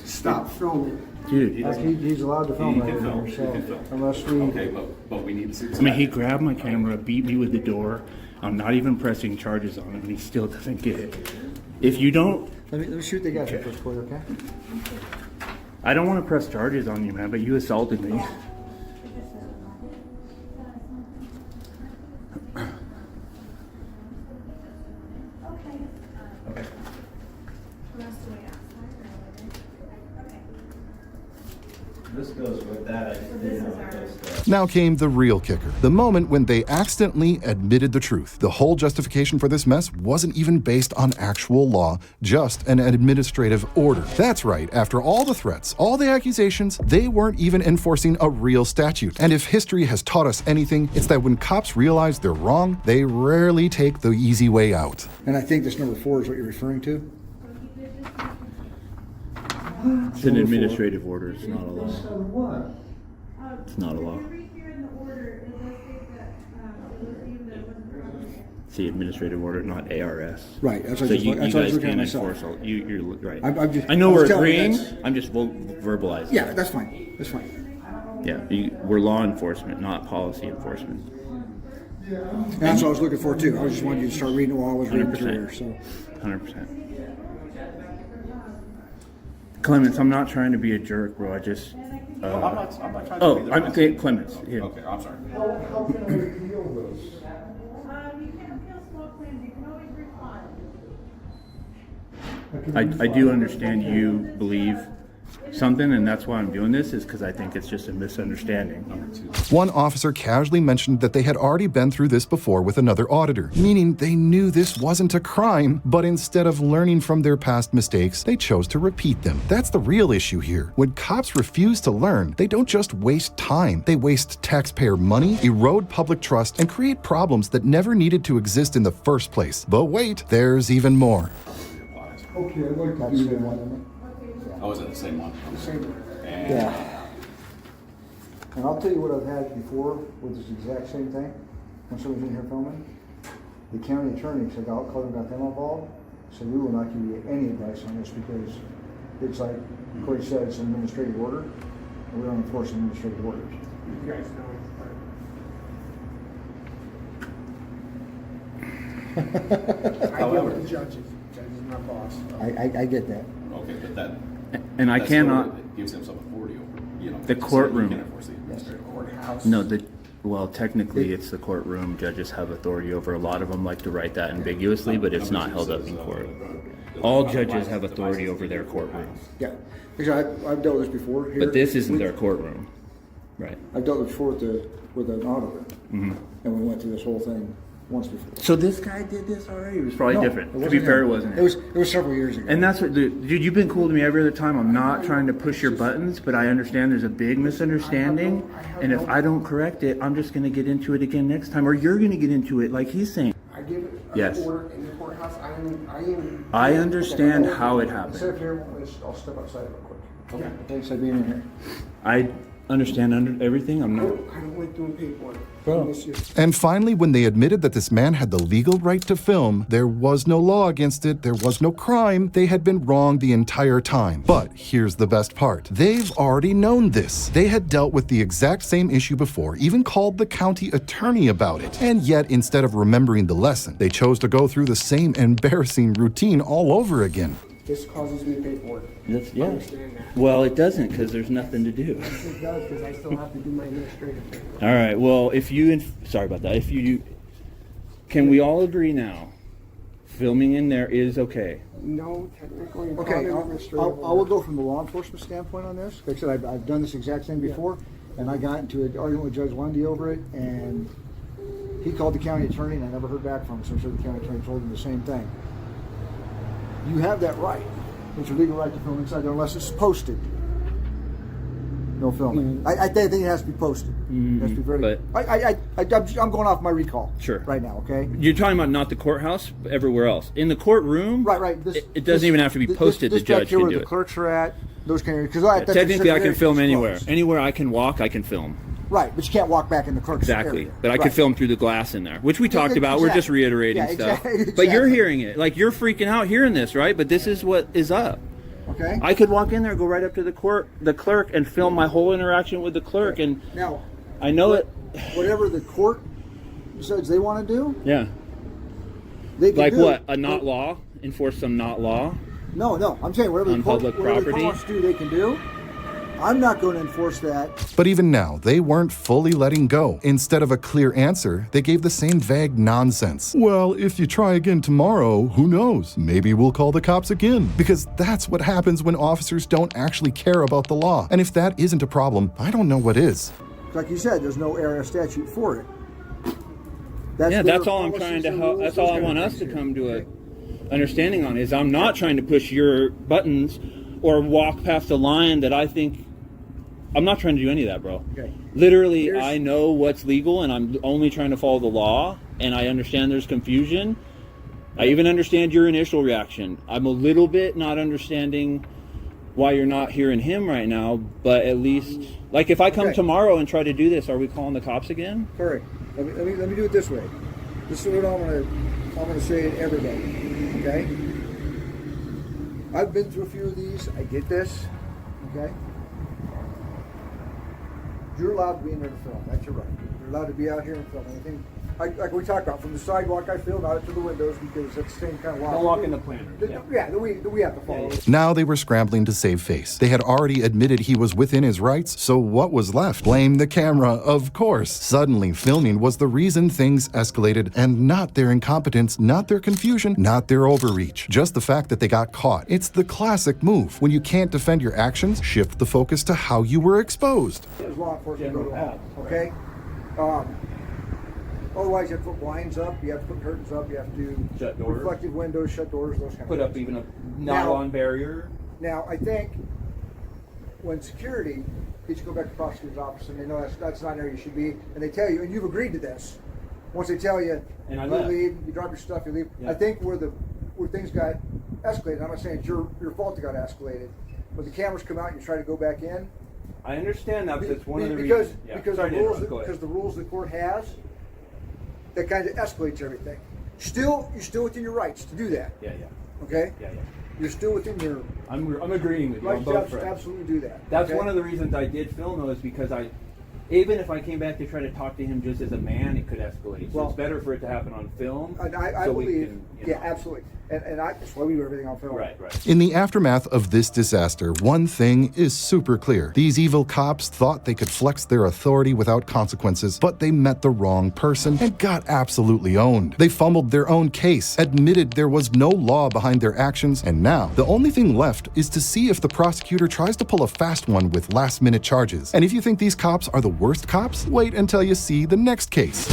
Stop filming. Dude, He's allowed to film right now, so unless we... Okay, but we need to see. I mean, he grabbed my camera, beat me with the door. I'm not even pressing charges on him, and he still doesn't get it. If you don't... Let me shoot the guy first for you, okay? I don't want to press charges on you, man, but you assaulted me. This goes with that. Now came the real kicker, the moment when they accidentally admitted the truth. The whole justification for this mess wasn't even based on actual law, just an administrative order. That's right, after all the threats, all the accusations, they weren't even enforcing a real statute. And if history has taught us anything, it's that when cops realize they're wrong, they rarely take the easy way out. And I think this number 4 is what you're referring to? It's an administrative order, it's not a law. It's not a law. It's the administrative order, not ARS. Right, that's what So I was you looking guys at can't myself. enforce all, you're right. I'm I know I was we're telling you agreeing, that's- I'm just verbalizing. Yeah, that's fine. That's fine. Yeah, we're law enforcement, not policy enforcement. And that's what I was looking for too. I just wanted you to start reading it while I was reading through here. So 100%. Clements, I'm not trying to be a jerk, bro. I just. I'm not trying to Oh, be either. I'm okay, Clements. Here. Okay, I'm sorry. You can't appeal smoke claims, you can always refile. I do understand you believe something, and that's why I'm doing this, is because I think it's just a misunderstanding. One officer casually mentioned that they had already been through this before with another auditor, meaning they knew this wasn't a crime, but instead of learning from their past mistakes, they chose to repeat them. That's the real issue here. When cops refuse to learn, they don't just waste time, they waste taxpayer money, erode public trust, and create problems that never needed to exist in the first place. But wait, there's even more. okay, I'd like to do that. Oh, is it the same one? And Yeah. And I'll tell you what I've had before with this exact same thing. When someone's in here filming, the county attorney said, I'll call got them involved. So we will not give you any advice on this because it's like Corey said, it's an administrative order, and we don't enforce administrative orders. You guys know. I deal with the judges. Judges are my boss. I get that. okay, but that. And I that cannot. still gives him some authority over, you know. The courtroom. He can enforce the administrative order. No, well, technically it's the courtroom. Judges have authority over. A lot of them like to write that ambiguously, but it's not held up in court. All judges have authority over their courtroom. Yeah. Because I've dealt with this before here. But this isn't their courtroom. Right. I've dealt with before with an auditor. And we went through this whole thing once before. So this guy did this already? It was probably No, different. it To wasn't be fair, him. it wasn't. It was several years ago. And that's what, dude, you've been cool to me every other time. I'm not trying to push your buttons, but I understand there's a big misunderstanding. And if I don't correct it, I'm just going to get into it again next time, or you're going to get into it like he's saying. I give it Yes. an order in the courthouse. I understand how it happened. Instead of here, I'll step outside real quick. Okay. Thanks for being in here. understand everything. I'm not. I don't like doing paperwork. Bro. I miss you. And finally, when they admitted that this man had the legal right to film, there was no law against it, there was no crime, they had been wrong the entire time. But here's the best part. They've already known this. They had dealt with the exact same issue before, even called the county attorney about it. And yet, instead of remembering the lesson, they chose to go through the same embarrassing routine all over again. This causes me paperwork. That's, I understand that. Well, it doesn't because there's nothing to do. It does because I still have to do my administrative thing. All right. Well, if you sorry about that. If you can, we all agree now, filming in there is okay. No, technically, I'm Okay, probably I administrative. will go from the law enforcement standpoint on this. Like I said, I've done this exact thing before, and I got into an argument with Judge Lundy over it, and he called the county attorney, and I never heard back from him, so I'm sure the county attorney told him the same thing. You have that right. It's your legal right to film inside there unless it's posted. No filming. I think it has to be posted. It has to be very. I'm going off my recall. Sure. Right now, okay. You're talking about not the courthouse, but everywhere else. In the courtroom, Right. It doesn't even have to be posted. This The judge back here can where do the it. clerks are at. Those kind of because Technically, I can film anywhere. Anywhere I can walk, I can film. Right, but you can't walk back in the clerk's Exactly. area. But I could film through the glass in there, which we talked about. We're just reiterating stuff. Exactly. But you're hearing it. Like, you're freaking out hearing this, right? But this is what is up. Okay. I could walk in there, go right up to the clerk, and film my whole interaction with the clerk. And Now, I know it. whatever the court says they want to do, Yeah. they can Like do. what? A not law? Enforce some not law? No. I'm saying whatever On the court, public whatever the court property? wants to do, they can do. I'm not going to enforce that. But even now, they weren't fully letting go. Instead of a clear answer, they gave the same vague nonsense. Well, if you try again tomorrow, who knows? Maybe we'll call the cops again. Because that's what happens when officers don't actually care about the law. And if that isn't a problem, I don't know what is. Like you said, there's no area statute for it. That's all I'm trying to help. That's all I want us to come to a understanding on. Is I'm not trying to push your buttons or walk past a line that I think. I'm not trying to do any of that, bro. Okay. Literally, I know what's legal, and I'm only trying to follow the law. And I understand there's confusion. I even understand your initial reaction. I'm a little bit not understanding why you're not hearing him right now, but at least, like, if I come tomorrow and try to do this, are we calling the cops again? Correct. Let me do it this way. This is what I'm gonna say to everybody. Okay. I've been through a few of these. I get this. Okay. You're allowed to be in there to film. That's your right. You're allowed to be out here and film anything. Like we talked about, from the sidewalk I film out to the windows because that's the same kind of law. Don't walk in the planter. That we have to follow. Now they were scrambling to save face. They had already admitted he was within his rights, so what was left? Blame the camera, of course. Suddenly, filming was the reason things escalated, and not their incompetence, not their confusion, not their overreach. Just the fact that they got caught. It's the classic move. When you can't defend your actions, shift the focus to how you were exposed. As law enforcement go to home. Okay. Otherwise, you have to put blinds up, you have to put curtains up, you have to Shut doors. reflective windows, shut doors, those kind of Put things. up even a nylon barrier. Now, I think when security gets you go back to the prosecutor's office and they know that's not an area you should be, and they tell you, and you've agreed to this, once they tell you, And I you left. leave, you drop your stuff, you leave. Yeah. I think where things got escalated, I'm not saying it's your fault it got escalated, but the cameras come out and you try to go back in. I understand that, but it's one of the because reasons. Yeah. because Sorry the to rules interrupt. Go ahead. because the rules the court has, that kind of escalates everything. You're still within your rights to do that. Yeah. Okay. Yeah. You're still within your I'm agreeing with you on rights both to fronts. absolutely do that. That's okay? one of the reasons I did film though, is because even if I came back to try to talk to him just as a man, it could escalate. So Well, it's better for it to happen on film. And I so believe, we can, yeah, absolutely. And that's why we do everything on film. Right. In the aftermath of this disaster, one thing is super clear. These evil cops thought they could flex their authority without consequences, but they met the wrong person and got absolutely owned. They fumbled their own case, admitted there was no law behind their actions, and now the only thing left is to see if the prosecutor tries to pull a fast one with last-minute charges. And if you think these cops are the worst cops, wait until you see the next case.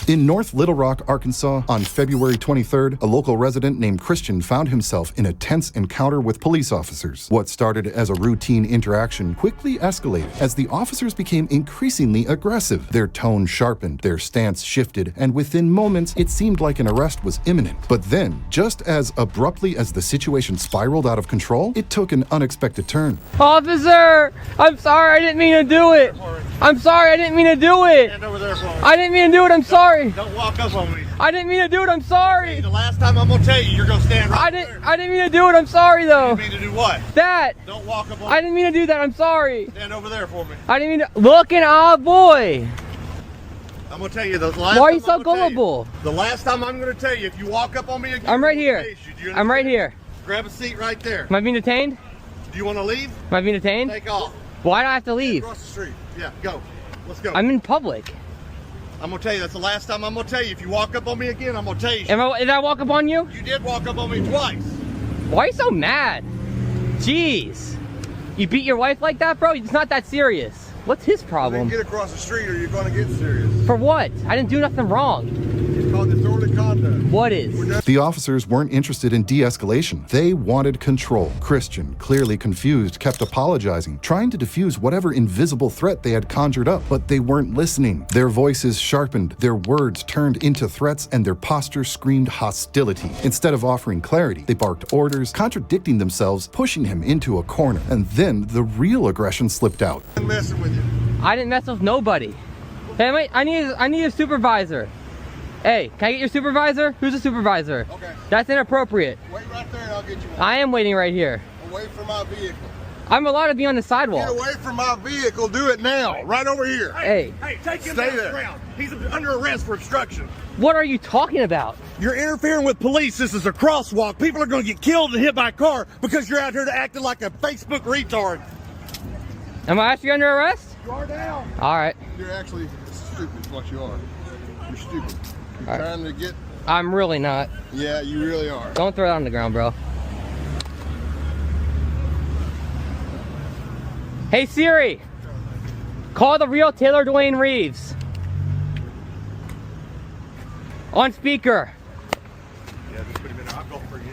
In North Little Rock, Arkansas, on February 23rd, a local resident named Christian found himself in a tense encounter with police officers. What started as a routine interaction quickly escalated as the officers became increasingly aggressive. Their tone sharpened, their stance shifted, and within moments, it seemed like an arrest was imminent. But then, just as abruptly as the situation spiraled out of control, it took an unexpected turn. Officer, I'm sorry, I didn't mean to do it. I'm sorry, I didn't mean to do it. Stand over there for me. I didn't mean to do it, I'm sorry. Don't walk up on me. I didn't mean to do it, I'm sorry. The last time I'm gonna tell you, you're gonna stand right there. I didn't mean to do it, I'm sorry though. You mean to do what? That. Don't walk up on me. I didn't mean to do that, I'm sorry. Stand over there for me. I didn't mean to. Looking, boy. I'm gonna tell you the last. Why are you time so I'm gonna tell you- gullible? The last time I'm gonna tell you, if you walk up on me again, I'm right I'm here. gonna chase you. Do you I'm right understand? here. Grab a seat right there. Am I being detained? Do you want to leave? Am I being detained? Take off. Why do I have to leave? Across the street. Yeah, go. Let's go. I'm in public. I'm gonna tell you, that's the last time I'm gonna tell you. If you walk up on me again, I'm gonna tell you. Did I walk up on you? You did walk up on me twice. Why are you so mad? Jeez. You beat your wife like that, bro? It's not that serious. What's his problem? Get across the street or you're gonna get serious. For what? I didn't do nothing wrong. It's called disorderly conduct. What is? The officers weren't interested in de-escalation. They wanted control. Christian, clearly confused, kept apologizing, trying to defuse whatever invisible threat they had conjured up, but they weren't listening. Their voices sharpened, their words turned into threats, and their posture screamed hostility. Instead of offering clarity, they barked orders, contradicting themselves, pushing him into a corner. And then the real aggression slipped out. I'm messing with you. I didn't mess with nobody. Hey, I need a supervisor. Hey, can I get your supervisor? Who's the supervisor? Okay. That's inappropriate. Wait right there and I'll get you one. I am waiting right here. Away from my vehicle. I'm allowed to be on the Get sidewalk. away from my vehicle. Do it now. Right over here. Hey, Hey, take him down the ground. He's under arrest for obstruction. what are you talking about? You're interfering with police. This is a crosswalk. People are going to get killed and hit by a car because you're out here acting like a Facebook retard. Am I actually under arrest? You are now. All right. You're actually stupid is what you are. You're stupid. You're All right. trying to get... I'm really not. Yeah, you really are. Don't throw it on the ground, bro. Hey Siri, call the real Taylor Dwayne Reeves. On speaker. Yeah, just put him in. I'll go for you.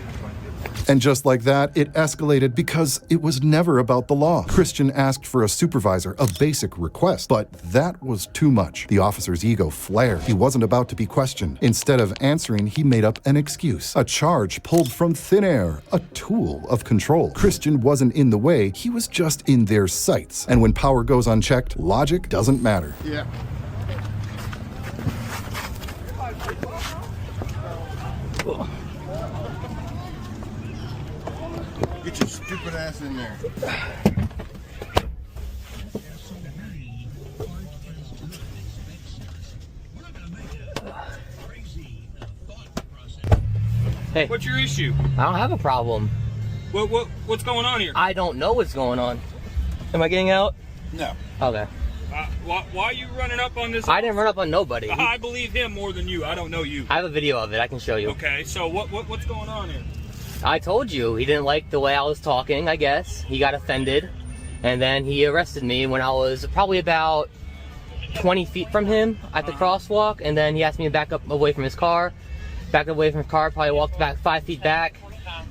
And just like that, it escalated because it was never about the law. Christian asked for a supervisor, a basic request, but that was too much. The officer's ego flared. He wasn't about to be questioned. Instead of answering, he made up an excuse. A charge pulled from thin air, a tool of control. Christian wasn't in the way, he was just in their sights. And when power goes unchecked, logic doesn't matter. Yeah. Get your stupid ass in there. Hey, What's your issue? I don't have a problem. What's going on here? I don't know what's going on. Am I getting out? No. Okay. Why are you running up on this? I didn't run up on nobody. I believe him more than you. I don't know you. I have a video of it. I can show you. Okay, so what's going on here? I told you he didn't like the way I was talking, I guess. He got offended. And then he arrested me when I was probably about 20 feet from him at the crosswalk. And then he asked me to back up away from his car. Backed away from his car, probably walked back 5 feet back.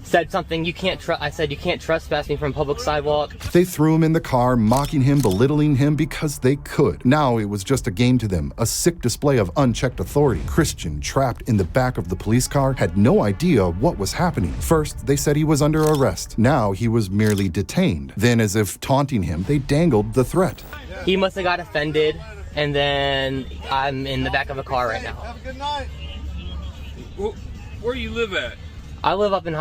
Said something, I said, you can't trespass me from a public sidewalk. They threw him in the car, mocking him, belittling him because they could. Now it was just a game to them, a sick display of unchecked authority. Christian, trapped in the back of the police car, had no idea what was happening. First, they said he was under arrest. Now he was merely detained. Then, as if taunting him, they dangled the threat. He must have got offended, and then I'm in the back of a car right now. Have a good night. Where you live at? I live up in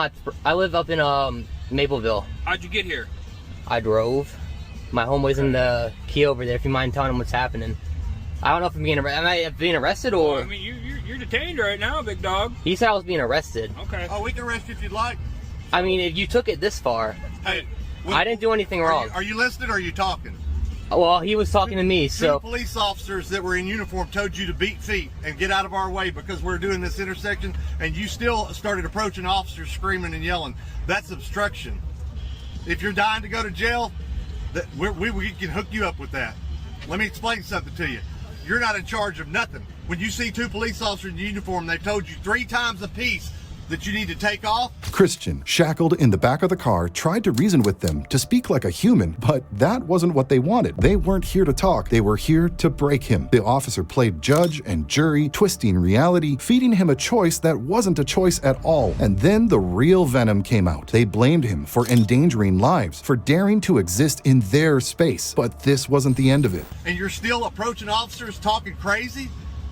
Mapleville. How'd you get here? I drove. My homeboy's in the key over there. If you mind telling him what's happening. I don't know if I'm being arrested. Am I being arrested or? I mean, you're detained right now, big dog. He said I was being arrested. Okay. Oh, we can arrest you if you'd like. I mean, if you took it this far, Hey, I didn't do anything wrong. Are you listening or are you talking? Well, he was talking to me, Two so police officers that were in uniform told you to beat feet and get out of our way because we're doing this intersection, and you still started approaching officers screaming and yelling. That's obstruction. If you're dying to go to jail, we can hook you up with that. Let me explain something to you. You're not in charge of nothing. When you see two police officers in uniform, they've told you 3 times apiece that you need to take off. Christian, shackled in the back of the car, tried to reason with them, to speak like a human, but that wasn't what they wanted. They weren't here to talk, they were here to break him. The officer played judge and jury, twisting reality, feeding him a choice that wasn't a choice at all. And then the real venom came out. They blamed him for endangering lives, for daring to exist in their space. But this wasn't the end of it. And you're still approaching officers talking crazy?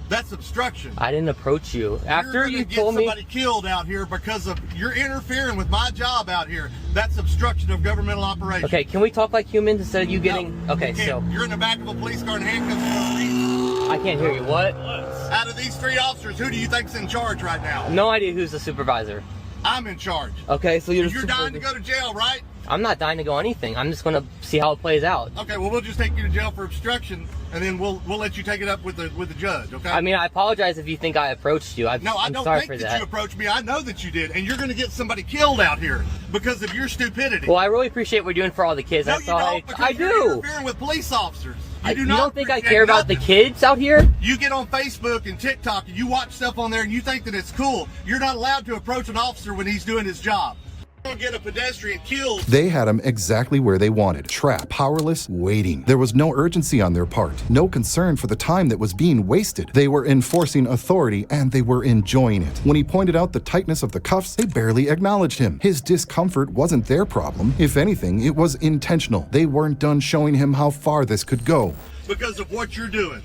That's obstruction. I didn't approach you. After you told me... You're gonna get somebody killed out here because of you're interfering with my job out here. That's obstruction of governmental operation. Okay, can we talk like humans instead of you getting... No, okay, you can't. so... You're in the back of a police car in handcuffs. I can't hear you. What? Out of these 3 officers, who do you think's in charge right now? No idea who's the supervisor. I'm in charge. Okay, so you're dying to go to jail, right? I'm not dying to go anything. I'm just gonna see how it plays out. Okay, well we'll just take you to jail for obstruction, and then we'll let you take it up with the judge. Okay? I mean, I apologize if you think I approached you. No, I I'm don't sorry think for that you approached me. I know that you did, and you're going to get somebody killed out here because of your stupidity. Well, I really appreciate what you're doing for all the kids. No, That's you all don't, because I you're do. interfering with police officers. You don't think I care about the kids out here? You get on Facebook and TikTok and you watch stuff on there and you think that it's cool. You're not allowed to approach an officer when he's doing his job. Don't get a pedestrian killed. They had him exactly where they wanted, trapped, powerless, waiting. There was no urgency on their part, no concern for the time that was being wasted. They were enforcing authority and they were enjoying it. When he pointed out the tightness of the cuffs, they barely acknowledged him. His discomfort wasn't their problem. If anything, it was intentional. They weren't done showing him how far this could go. Because of what you're doing.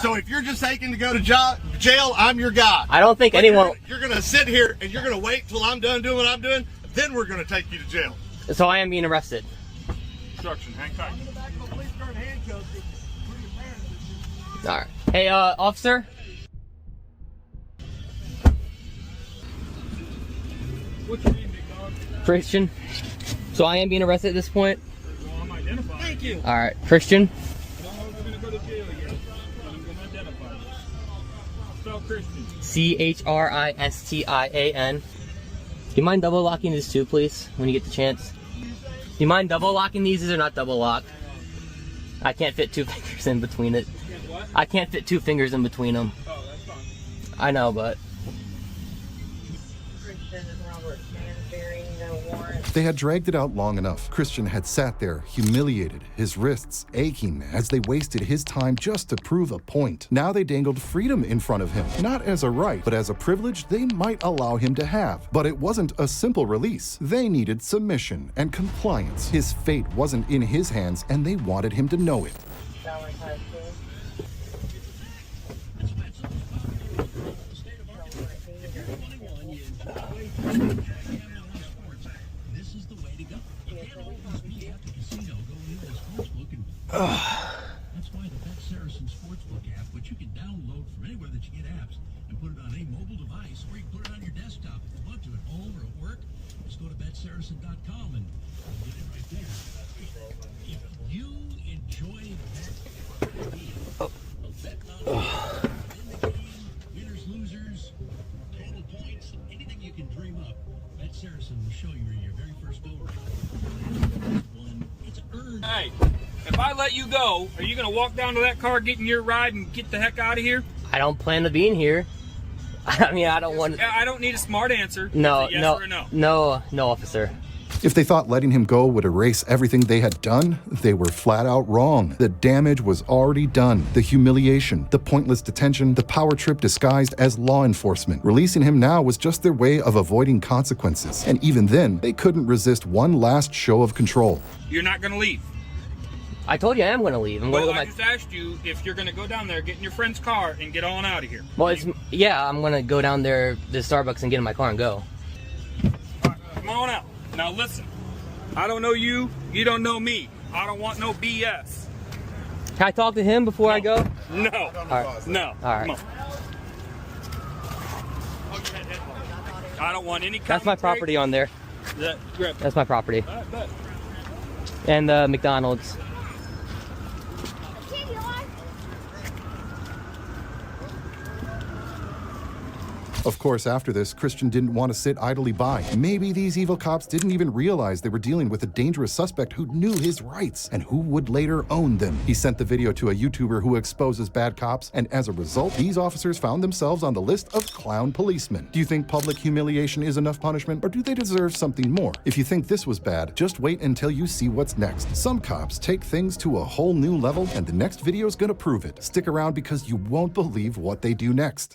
So if you're just aching to go to jail, I'm your guy. I don't think anyone... You're going to sit here and you're going to wait till I'm done doing what I'm doing, then we're going to take you to jail. So I am being arrested. Obstruction, hang tight. All right. Hey, officer. What's your name, big dog? Christian. So I am being arrested at this point? Well, I'm identifying. Thank you. All right. Christian. I don't know if you're going to go to jail yet, but I'm going to identify you. Spell Christian. Christian. Do you mind double locking these two, please, when you get the chance? Do you mind double locking these? These are not double locked. I can't fit 2 fingers in between it. What? I can't fit 2 fingers in between them. Oh, that's fine. I know, but... They had dragged it out long enough. Christian had sat there, humiliated, his wrists aching as they wasted his time just to prove a point. Now they dangled freedom in front of him, not as a right, but as a privilege they might allow him to have. But it wasn't a simple release. They needed submission and compliance. His fate wasn't in his hands, and they wanted him to know it. That's why the Bet Saracen Sportsbook app, which you can download from anywhere that you get apps and put it on a mobile device, or you can put it on your desktop if you want to, at home or at work. Just go to betsaracen.com and get it right there. If you enjoy that idea of bet non in the game, winners, losers, total points, anything you can dream up, Bet Saracen will show you in your very first go round. It's earned. Hey. If I let you go, are you going to walk down to that car, get in your ride, and get the heck out of here? I don't plan to be in here. I mean, I don't want... I don't need a smart answer. No, It's a yes no, or a no. no, officer. If they thought letting him go would erase everything they had done, they were flat out wrong. The damage was already done. The humiliation, the pointless detention, the power trip disguised as law enforcement. Releasing him now was just their way of avoiding consequences. And even then, they couldn't resist one last show of control. You're not going to leave. I told you I am going to leave. I'm Well, going to I just asked you if you're going to go down there, get in your friend's car, and get on out of here. Well, yeah, I'm going to go down there to Starbucks and get in my car and go. All right, come on out. Now listen, I don't know you, you don't know me. I don't want no BS. Can I talk to him before I go? No. All right. No. All right. Come on. I don't want any That's my property on there. That's my property. All right, bet. And the McDonald's. Of course, after this, Christian didn't want to sit idly by. Maybe these evil cops didn't even realize they were dealing with a dangerous suspect who knew his rights and who would later own them. He sent the video to a YouTuber who exposes bad cops, and as a result, these officers found themselves on the list of clown policemen. Do you think public humiliation is enough punishment, or do they deserve something more? If you think this was bad, just wait until you see what's next. Some cops take things to a whole new level, and the next video is gonna prove it. Stick around because you won't believe what they do next.